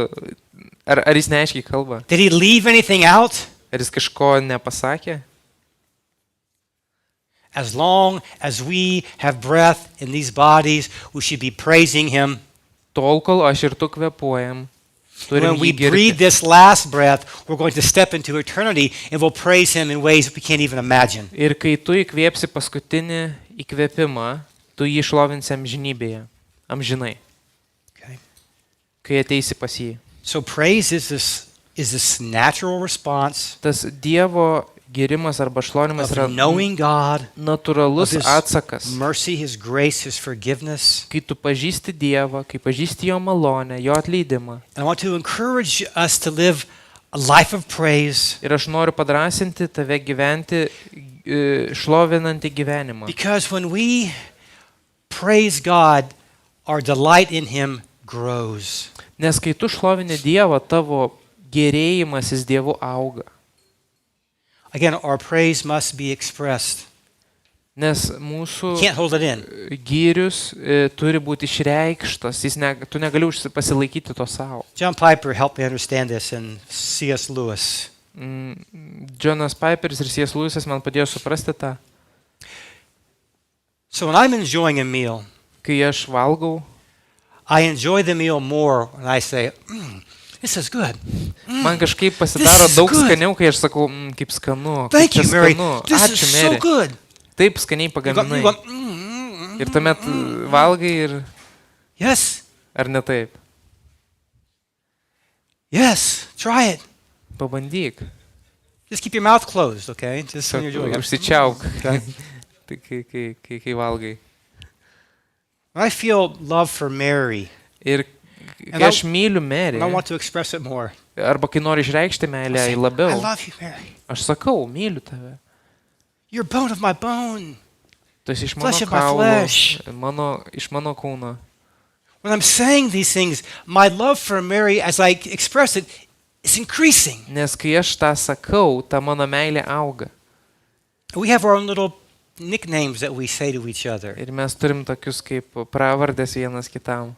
ar jis neaiškiai kalba? Did He leave anything out? Ar jis kažko nepasakė? As long as we have breath in these bodies, we should be praising Him. Tol, kol aš ir tu kvėpuojam, turim When we jį breathe girti. this last breath, we're going to step into eternity and we'll praise Him in ways we can't even imagine. Ir kai tu įkvėpsi paskutinį įkvėpimą, tu jį šlovinsi amžinybėje, amžinai, Okay? kai ateisi pas jį. So praise is this natural response Tas Dievo girimas arba šlovinimas yra of knowing God, natūralus of His atsakas. mercy, His grace, His forgiveness. Kai tu pažįsti Dievą, kai pažįsti jo malonę, jo atleidimą. And I want to encourage us to live a life of praise Ir aš noriu padrasinti tave gyventi šlovinantį gyvenimą. because when we praise God, our delight in Him grows. Nes kai tu šlovini Dievą, tavo gerėjimasis Dievu auga. Again, our praise must be expressed. Nes mūsų Can't hold it in. gyrius turi būti išreikštas. Tu negali pasilaikyti to savo. John Piper helped me understand this, and C.S. Lewis. Jonas Piperis ir C.S. Lewisas man padėjo suprasti tą. So when I'm enjoying a meal, Kai aš valgau, I enjoy the meal more when I say, this is good. man kažkaip pasidaro This is daug good. skaniau, kai aš sakau, kaip skanu, kaip Thank čia you, Mary. skanu. This Ačiū, is so Mary. good. Taip skaniai You pagaminai. go, Ir tuomet valgai ir yes, ar ne taip. yes, try it. Pabandyk. Just keep your mouth closed, okay? Just when you're doing it. Užsičiauk. Okay. Tai kai valgai. When I feel love for Mary, Ir And kai aš myliu Merį, and I want to express it more, arba kai noriu išreikšti I meilę say, į I labiau, love you, Mary. aš sakau, myliu tave. You're bone of my bone. Tu esi iš mano Flesh of my kaulo, flesh. iš mano kūno. When I'm saying these things, my love for Mary, as I express it, is increasing. Nes kai aš tą sakau, ta mano meilė auga. We have our own little nicknames that we say to each other. Ir mes turim tokius kaip pravardės vienas kitam.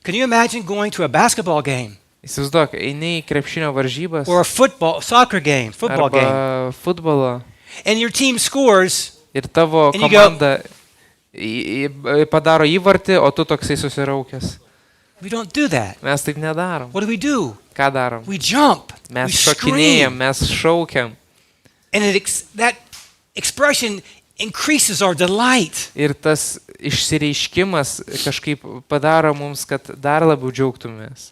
Can you imagine going to a basketball game Įsivaizduok, eini į krepšinio varžybas or a soccer game, football game, arba futbolo and your team scores, ir tavo And you go- komanda padaro įvartį, o tu toksai susiraukęs. we don't do that. Mes taip nedarom. What do? Ką darom? We jump. Mes We šokinėjam, scream. mes šaukiam. And that expression increases our delight. Ir tas išsireiškimas kažkaip padaro mums, kad dar labiau džiaugtumės.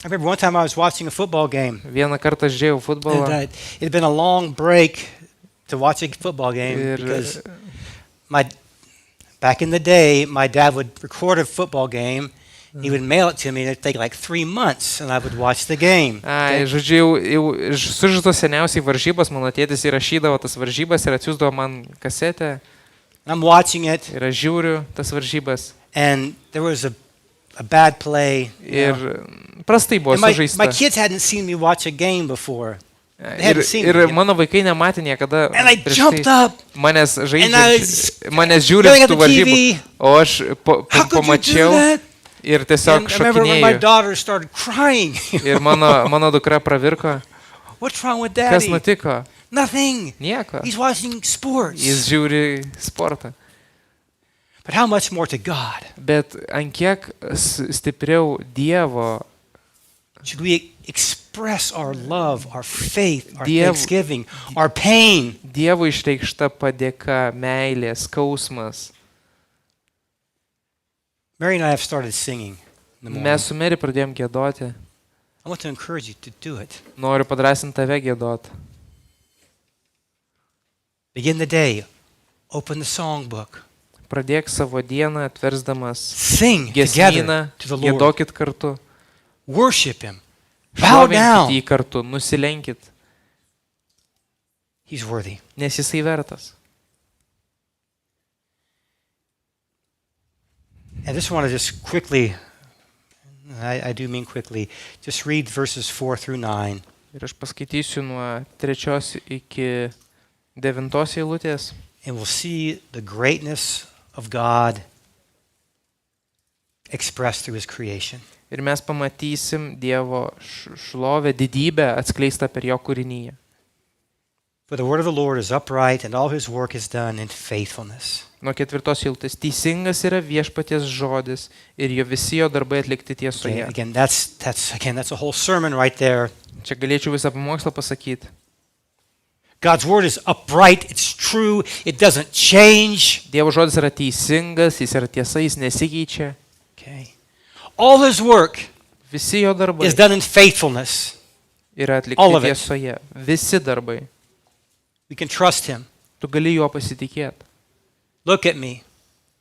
I remember one time I was watching a football game, Vieną kartą aš žiūrėjau and futbolą it had been a long break to watch a football game ir because back in the day, my dad would record a football game. He would mail it to me, and it'd take like 3 months, and I would watch the game. žodžiu, jau sužaistos seniausiai varžybos, mano tėtis įrašydavo tas varžybas ir atsiųsdavo man kasetę I'm watching it, ir aš žiūriu tas varžybas. and there was a bad play. Ir prastai buvo And my sužaista. kids hadn't seen me watch a game before. hadn't seen Ir it. mano vaikai nematė niekada And I prieš jumped tai up. manęs And I žaidžiant, was manęs yelling žiūrint at tų the varžybų, TV. o aš How could you do pamačiau that? ir tiesiog And I remember when my šokinėjau. daughter started crying. Ir mano dukra pravirko. What's wrong with Kas daddy? nutiko? Nothing. Nieko. He's watching sports. Jis žiūri sportą. But how much more to God? Bet ant kiek stipriau Dievo, Should we express our love, our faith, our Dievo- thanksgiving, our pain? Dievo išreikšta padėka, meilė, skausmas. Mary and I have started singing in the morning. Mes su Meri pradėjom giedoti. I want to encourage you to do it. Noriu padrasinti tave giedoti. Begin the day. Open the songbook. Pradėk savo dieną atversdamas Sing giesmyną, together to the Lord. giedokit kartu. Worship Him. Bow Šlovinkit down. jį kartu, nusilenkit, He's worthy. nes jisai vertas. I just want to just quickly, I do mean quickly, just read verses 4 through 9. Ir aš paskaitysiu nuo 3 iki 9 eilutės. And we'll see the greatness of God expressed through His creation. Ir mes pamatysim Dievo šlovę, didybę atskleistą per jo kūrinyje. For the word of the Lord is upright, and all His work is done in faithfulness. Nuo 4 eilutės. Teisingas yra viešpaties žodis ir jo visi jo darbai atlikti Okay, tiesoje. again, that's a whole sermon right there. Čia galėčiau visą pamokslą pasakyti. God's word is upright, it's true, it doesn't change. Dievo žodis yra teisingas, jis yra tiesa, jis nesikeičia. Okay. All His work Visi jo darbai is done in faithfulness. yra All atlikti of it. tiesoje. Visi darbai. We can trust Him. Tu gali juo pasitikėti. Look at me.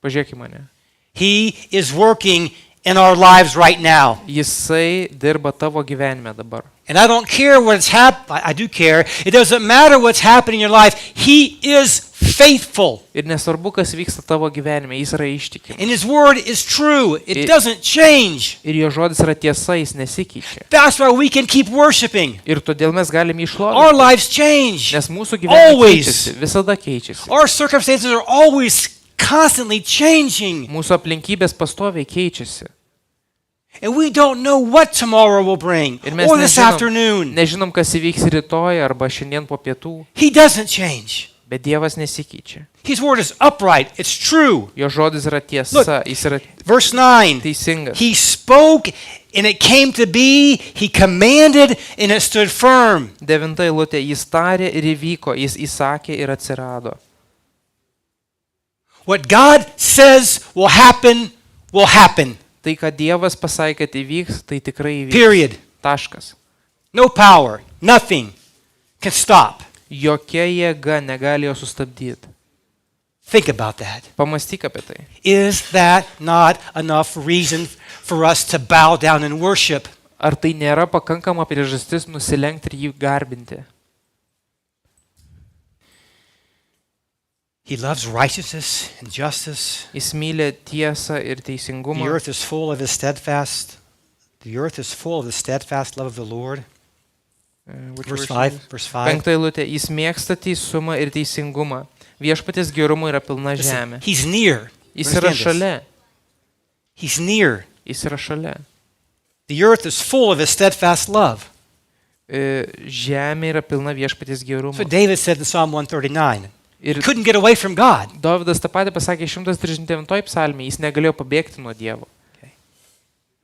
Pažiūrėk į mane. He is working in our lives right now. Jisai dirba tavo gyvenime dabar. And I don't care what's happening. I do care. It doesn't matter what's happening in your life. He is faithful. Ir nesvarbu, kas vyksta tavo gyvenime, jis yra ištikimas. And His word is true. It It- doesn't change. Ir jo žodis yra tiesa, jis nesikeičia. That's why we can keep worshiping. Ir todėl mes galime Our išlovinti. lives change. Nes mūsų gyvenime Always. keičiasi, visada keičiasi. Our circumstances are always constantly changing. Mūsų aplinkybės pastoviai keičiasi. And we don't know what tomorrow will bring Ir mes or this afternoon. nežinom, kas įvyks rytoj arba šiandien po pietų. He doesn't change. Bet Dievas nesikeičia. His word is upright. It's true. Jo žodis yra tiesa, Look. jis yra Verse 9. teisingas. He spoke and it came to be. He commanded and it stood firm. 9 eilutė. Jis tarė ir įvyko, jis įsakė ir atsirado. What God says will happen will happen. Tai, ką Dievas pasakė, kad įvyks, tai tikrai įvyks. Period. Taškas. No power, nothing can stop. Jokia jėga negali jo sustabdyti. Think about that. Pamąstyk apie tai. Is that not enough reason for us to bow down and worship? Ar tai nėra pakankama priežastis nusilenkti ir jį garbinti? He loves righteousness and justice. Jis myli tiesą ir The teisingumą. earth is full of His steadfast. The earth is full of the steadfast love of the Lord. Verse 5. Verse 5. 5 eilutė. Jis mėgsta teisumą ir teisingumą. Viešpaties gerumo yra pilna žemė. Listen, He's near. Jis yra Understand this. šalia. He's near. Jis yra šalia. The earth is full of His steadfast love. Žemė yra pilna viešpaties gerumo. That's what David said in Psalm 139. Ir He couldn't get away from God. Dovydas tą patį pasakė 139 psalmėje, jis negalėjo pabėgti nuo Dievo.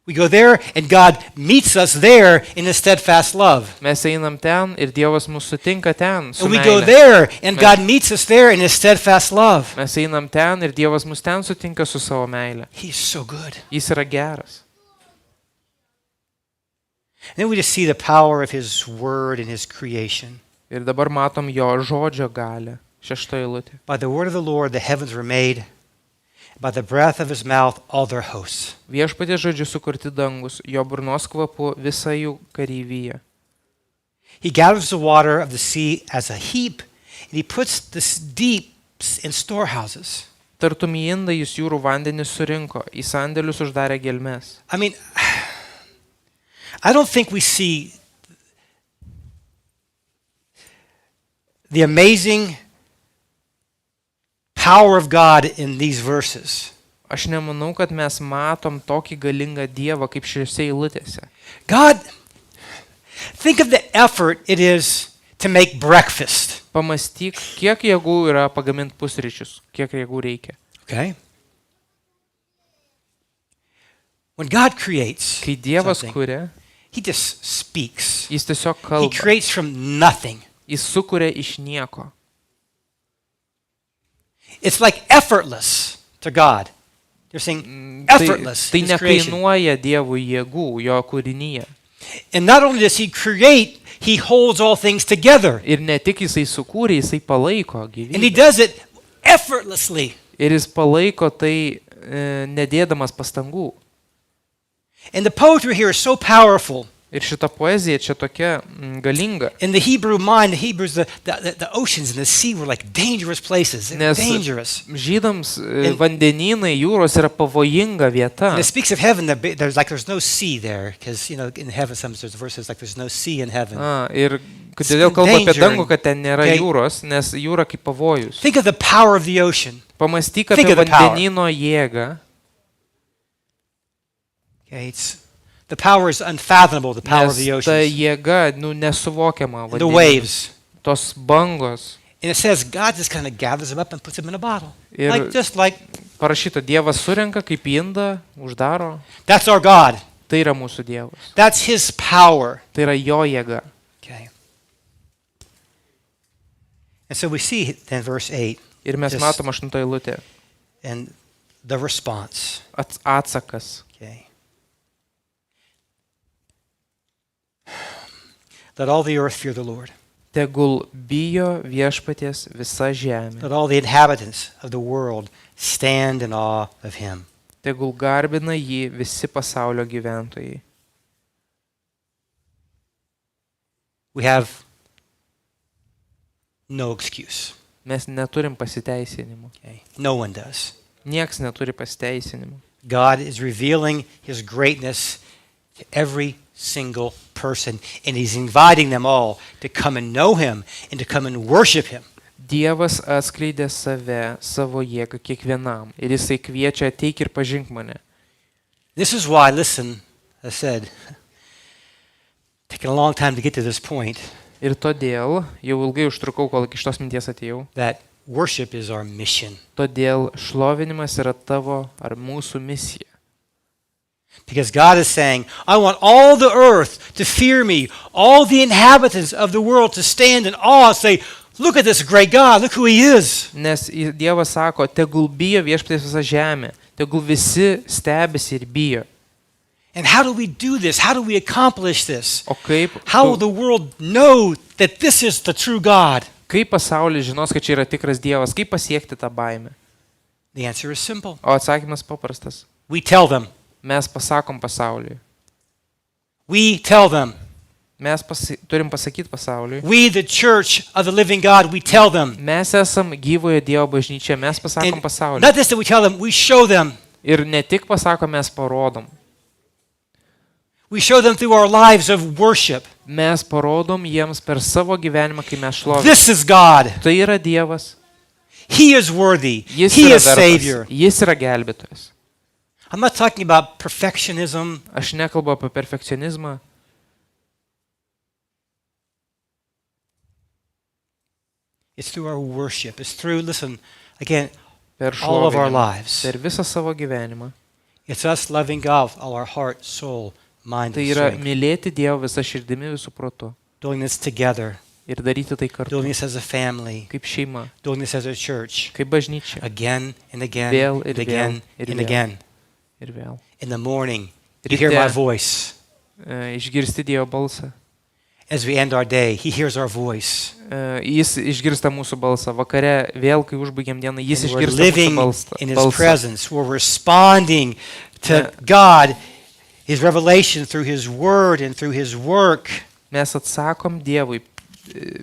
We go there, and God meets us there in His steadfast love. Mes einam ten ir Dievas mūsų sutinka ten su And we go meile. there, and God meets us there in His steadfast love. Mes einam ten ir Dievas mus ten sutinka su savo meile. He's so good. Jis yra geras. And then we just see the power of His word and His creation. Ir dabar matom jo žodžio galę. 6 eilutė. By the word of the Lord, the heavens were made. By the breath of His mouth, all their hosts. Viešpaties žodžiu sukurti dangus, jo burnos kvapu visa jų kareivyja. He gathers the water of the sea as a heap, and He puts the deeps in storehouses. Tartum į indą jis jūrų vandenį surinko, į sandėlius uždarė gelmes. I mean, I don't think we see the amazing power of God in these verses. Aš nemanau, kad mes matom tokį galingą Dievą kaip šiose eilutėse. God, think of the effort it is to make breakfast. Pamastyk, kiek jėgų yra pagaminti pusryčius, kiek jėgų reikia. Okay? When God creates Kai Dievas something, kuria, He just speaks. jis tiesiog He kalba. creates from nothing. Jis sukuria iš nieko. It's like effortless to God. You're saying Tai, effortless. tai His creation. nekainuoja Dievui jėgų, jo kūrinyje. And not only does He create, He holds all things together. Ir ne tik jisai sukūrė, jisai palaiko And He gyvybę. does it effortlessly. Ir jis palaiko tai nedėdamas pastangų. And the poetry here is so powerful. Ir šita poezija čia tokia galinga. In the Hebrew mind, the Hebrews, the oceans and the sea were like dangerous places. They're Nes dangerous. žydams vandenynai, jūros yra pavojinga vieta. And it speaks of heaven. There's no sea there, because in heaven some there's verses like there's no sea in heaven. Ir kodėl kalba apie danger dangų, kad ten nėra okay. jūros, nes jūra kaip pavojus. Think of the power of the ocean. Pamastyk Think apie of the power. vandenyno jėgą. Okay, the power is unfathomable. The power of Nes the ta oceans, jėga nesuvokiama. the vandenyno. waves. Tos bangos. And it says God just kind of gathers them up and puts them in a bottle, Ir just like parašyta, Dievas surenka kaip indą, uždaro. that's our God. Tai yra mūsų Dievas. That's His power. Tai yra jo jėga. Okay. And so we see then verse 8 Ir mes Just- matom 8 eilutę. and the response. Atsakas. Okay. Let all the earth fear the Lord. Tegul bijo viešpaties visa žemė. Let all the inhabitants of the world stand in awe of Him. Tegul garbina jį visi pasaulio gyventojai. We have no excuse. Mes neturim pasiteisinimų. Okay? No one does. Nieks neturi pasiteisinimų. God is revealing His greatness to every single person, and He's inviting them all to come and know Him and to come and worship Him. Dievas atskleidė save, savo jėgą kiekvienam. Ir jisai kviečia ateik ir pažink mane. This is why, listen, I said, taken a long time to get to this point, Ir todėl, jau ilgai užtrukau, kol iki šitos minties atėjau, that worship is our mission. todėl šlovinimas yra tavo ar mūsų misija. Because God is saying, I want all the earth to fear me, all the inhabitants of the world to stand in awe and say, look at this great God, look who He is. Nes Dievas sako, tegul bijo viešpaties visa žemė, tegul visi stebisi ir bijo. And how do we do this? How do we accomplish this? O kaip, How will the world know that this is the true God? kaip pasaulis žinos, kad čia yra tikras Dievas, kaip pasiekti tą baimę? The answer is simple. O atsakymas paprastas. We tell them. Mes pasakom pasauliui. We tell them. Mes turim pasakyti pasauliui. We, the church of the living God, we tell them. Mes esam gyvojo Dievo bažnyčia, mes pasakom And pasauliui. not just that we tell them, we show them. Ir ne tik pasakom, mes parodom. We show them through our lives of worship. Mes parodom jiems per savo gyvenimą, kai mes šloviname. This is God. Tai yra Dievas. He is worthy. Jis He yra is Savior. vertas. Jis yra gelbėtojas. I'm not talking about perfectionism. Aš nekalbu apie perfekcionizmą. It's through our worship. It's through, listen, again, Per all of our šlovinimą. lives. Per visą savo gyvenimą. It's us loving God with all our heart, soul, mind, Tai and yra strength. mylėti Dievą visą širdimi, visų protu. Doing this together, Ir daryti tai kartu. doing this as a family, Kaip šeima, doing this as a church, kaip bažnyčia. again and again Vėl and ir again vėl ir and vėl. again. Ir vėl. In the morning, you hear my Ryte voice. išgirsti Dievo balsą. As we end our day, He hears our voice. Jis išgirsta mūsų balsą. Vakare vėl, kai užbaigiam dieną, jis And we're išgirsta mūsų living balsą. in His presence. We're responding to God, His revelation through His Word and through His work. Mes atsakom Dievui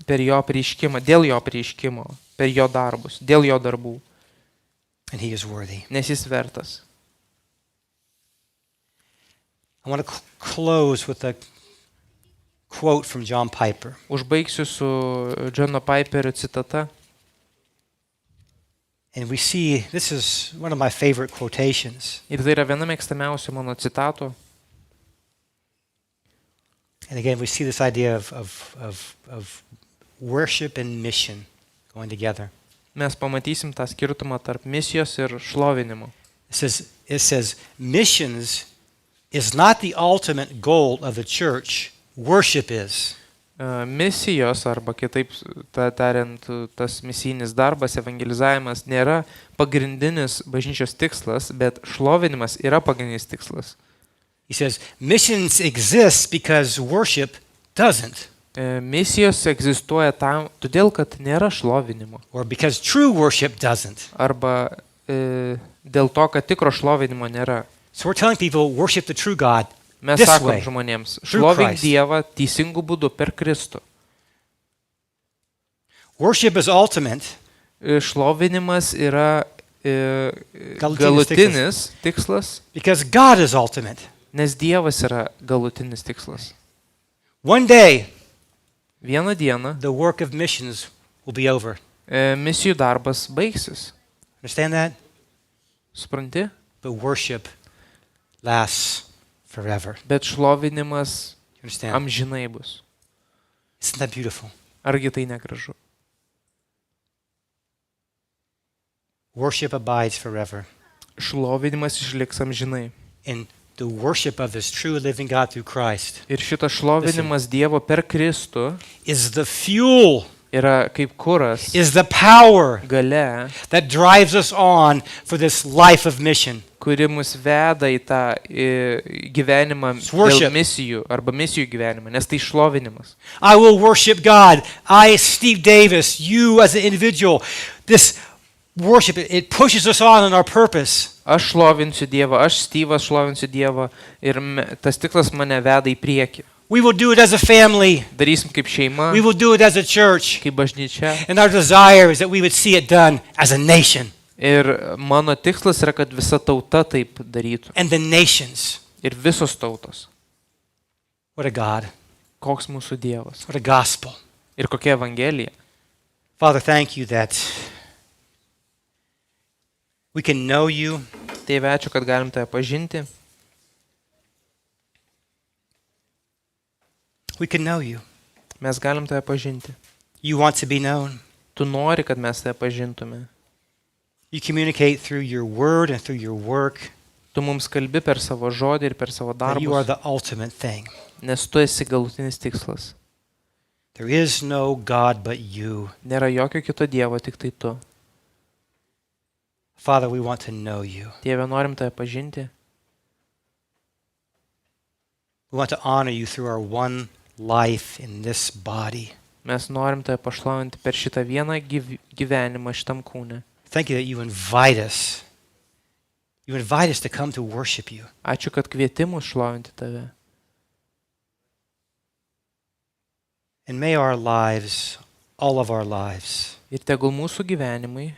per jo prieškimą, dėl jo prieškimo, per jo darbus, dėl jo darbų, And He is worthy. nes jis vertas. I want to close with a quote from John Piper. Užbaigsiu su Džono Piperio citata. And we see, this is one of my favorite quotations. Ir tai yra viena mėgstamiausių mano citatų. And again, we see this idea of worship and mission going together. Mes pamatysim tą skirtumą tarp misijos ir šlovinimo. It says, missions is not the ultimate goal of the church. Worship is. Misijos, arba kitaip tariant, tas misijinis darbas, evangelizavimas nėra pagrindinis bažnyčios tikslas, bet šlovinimas yra pagrindinis tikslas. He says, missions exist because worship doesn't. Misijos egzistuoja tam, todėl, kad nėra šlovinimo. Or because true worship doesn't. Arba dėl to, kad tikro šlovinimo nėra. So we're telling people, worship the true God Mes this sakom way. žmonėms, through šlovink Christ. Dievą teisingų būdų per Kristų. Worship is ultimate Šlovinimas yra Galutinis galutinis tikslas, because God is ultimate. nes Dievas yra galutinis tikslas. One day, Vieną dieną the work of missions will be over. Misijų darbas baigsis. Understand that? Supranti? But worship lasts forever. Bet šlovinimas You understand? amžinai bus. Isn't that beautiful? Argi tai negražu? Worship abides forever. Šlovinimas išliks amžinai. And the worship of this true living God through Christ Ir šitas šlovinimas Dievo per Kristų is the fuel, yra kaip kuras, is the power gale, that drives us on for this life of mission. kuri mus veda į tą gyvenimą worship. dėl misijų arba misijų gyvenimą, nes tai šlovinimas. I will worship God. I, Steve Davis, you as an individual, this worship, it pushes us on in our purpose. Aš šlovinsiu Dievą, aš Styvas šlovinsiu Dievą ir tas tikslas mane veda į priekį. We will do it as a family. Darysim kaip šeima, We will do it as a church. kaip bažnyčia. And our desire is that we would see it done as a nation. Ir mano tikslas yra, kad visa tauta taip darytų. And the nations. Ir visos tautos. What a God. Koks mūsų Dievas. What a gospel. Ir kokia evangelija. Father, thank you that we can know you. Tėve, ačiū, kad galim tave pažinti. We can know you. Mes galim tave pažinti. You want to be known. Tu nori, kad mes tave pažintume. You communicate through your word and through your work Tu mums kalbi per savo žodį ir per savo that you are darbus, the ultimate thing. nes tu esi galutinis tikslas. There is no God but you. Nėra jokio kito Dievo, tik tai tu. Father, we want to know you. Dieve, norim tave pažinti. We want to honor you through our one life in this body. Mes norim tave pašlovinti per šitą vieną gyvenimą šitam kūne. Thank you that you invite us. You invite us to come to worship you. Ačiū, kad kvieti mus šlovinti tave. And may our lives, all of our lives, Ir tegul mūsų gyvenimai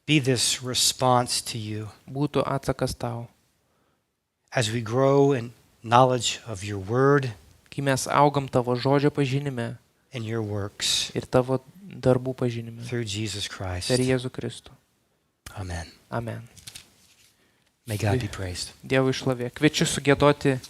be this response to you būtų atsakas tau. as we grow in knowledge of your word Kai mes augam tavo žodžio pažinime and your works ir tavo darbų pažinime. through Jesus Christ. Per Jėzų Kristų. Amen. Amen. May God be praised. Dievo išlovė. Kviečiu sugėdoti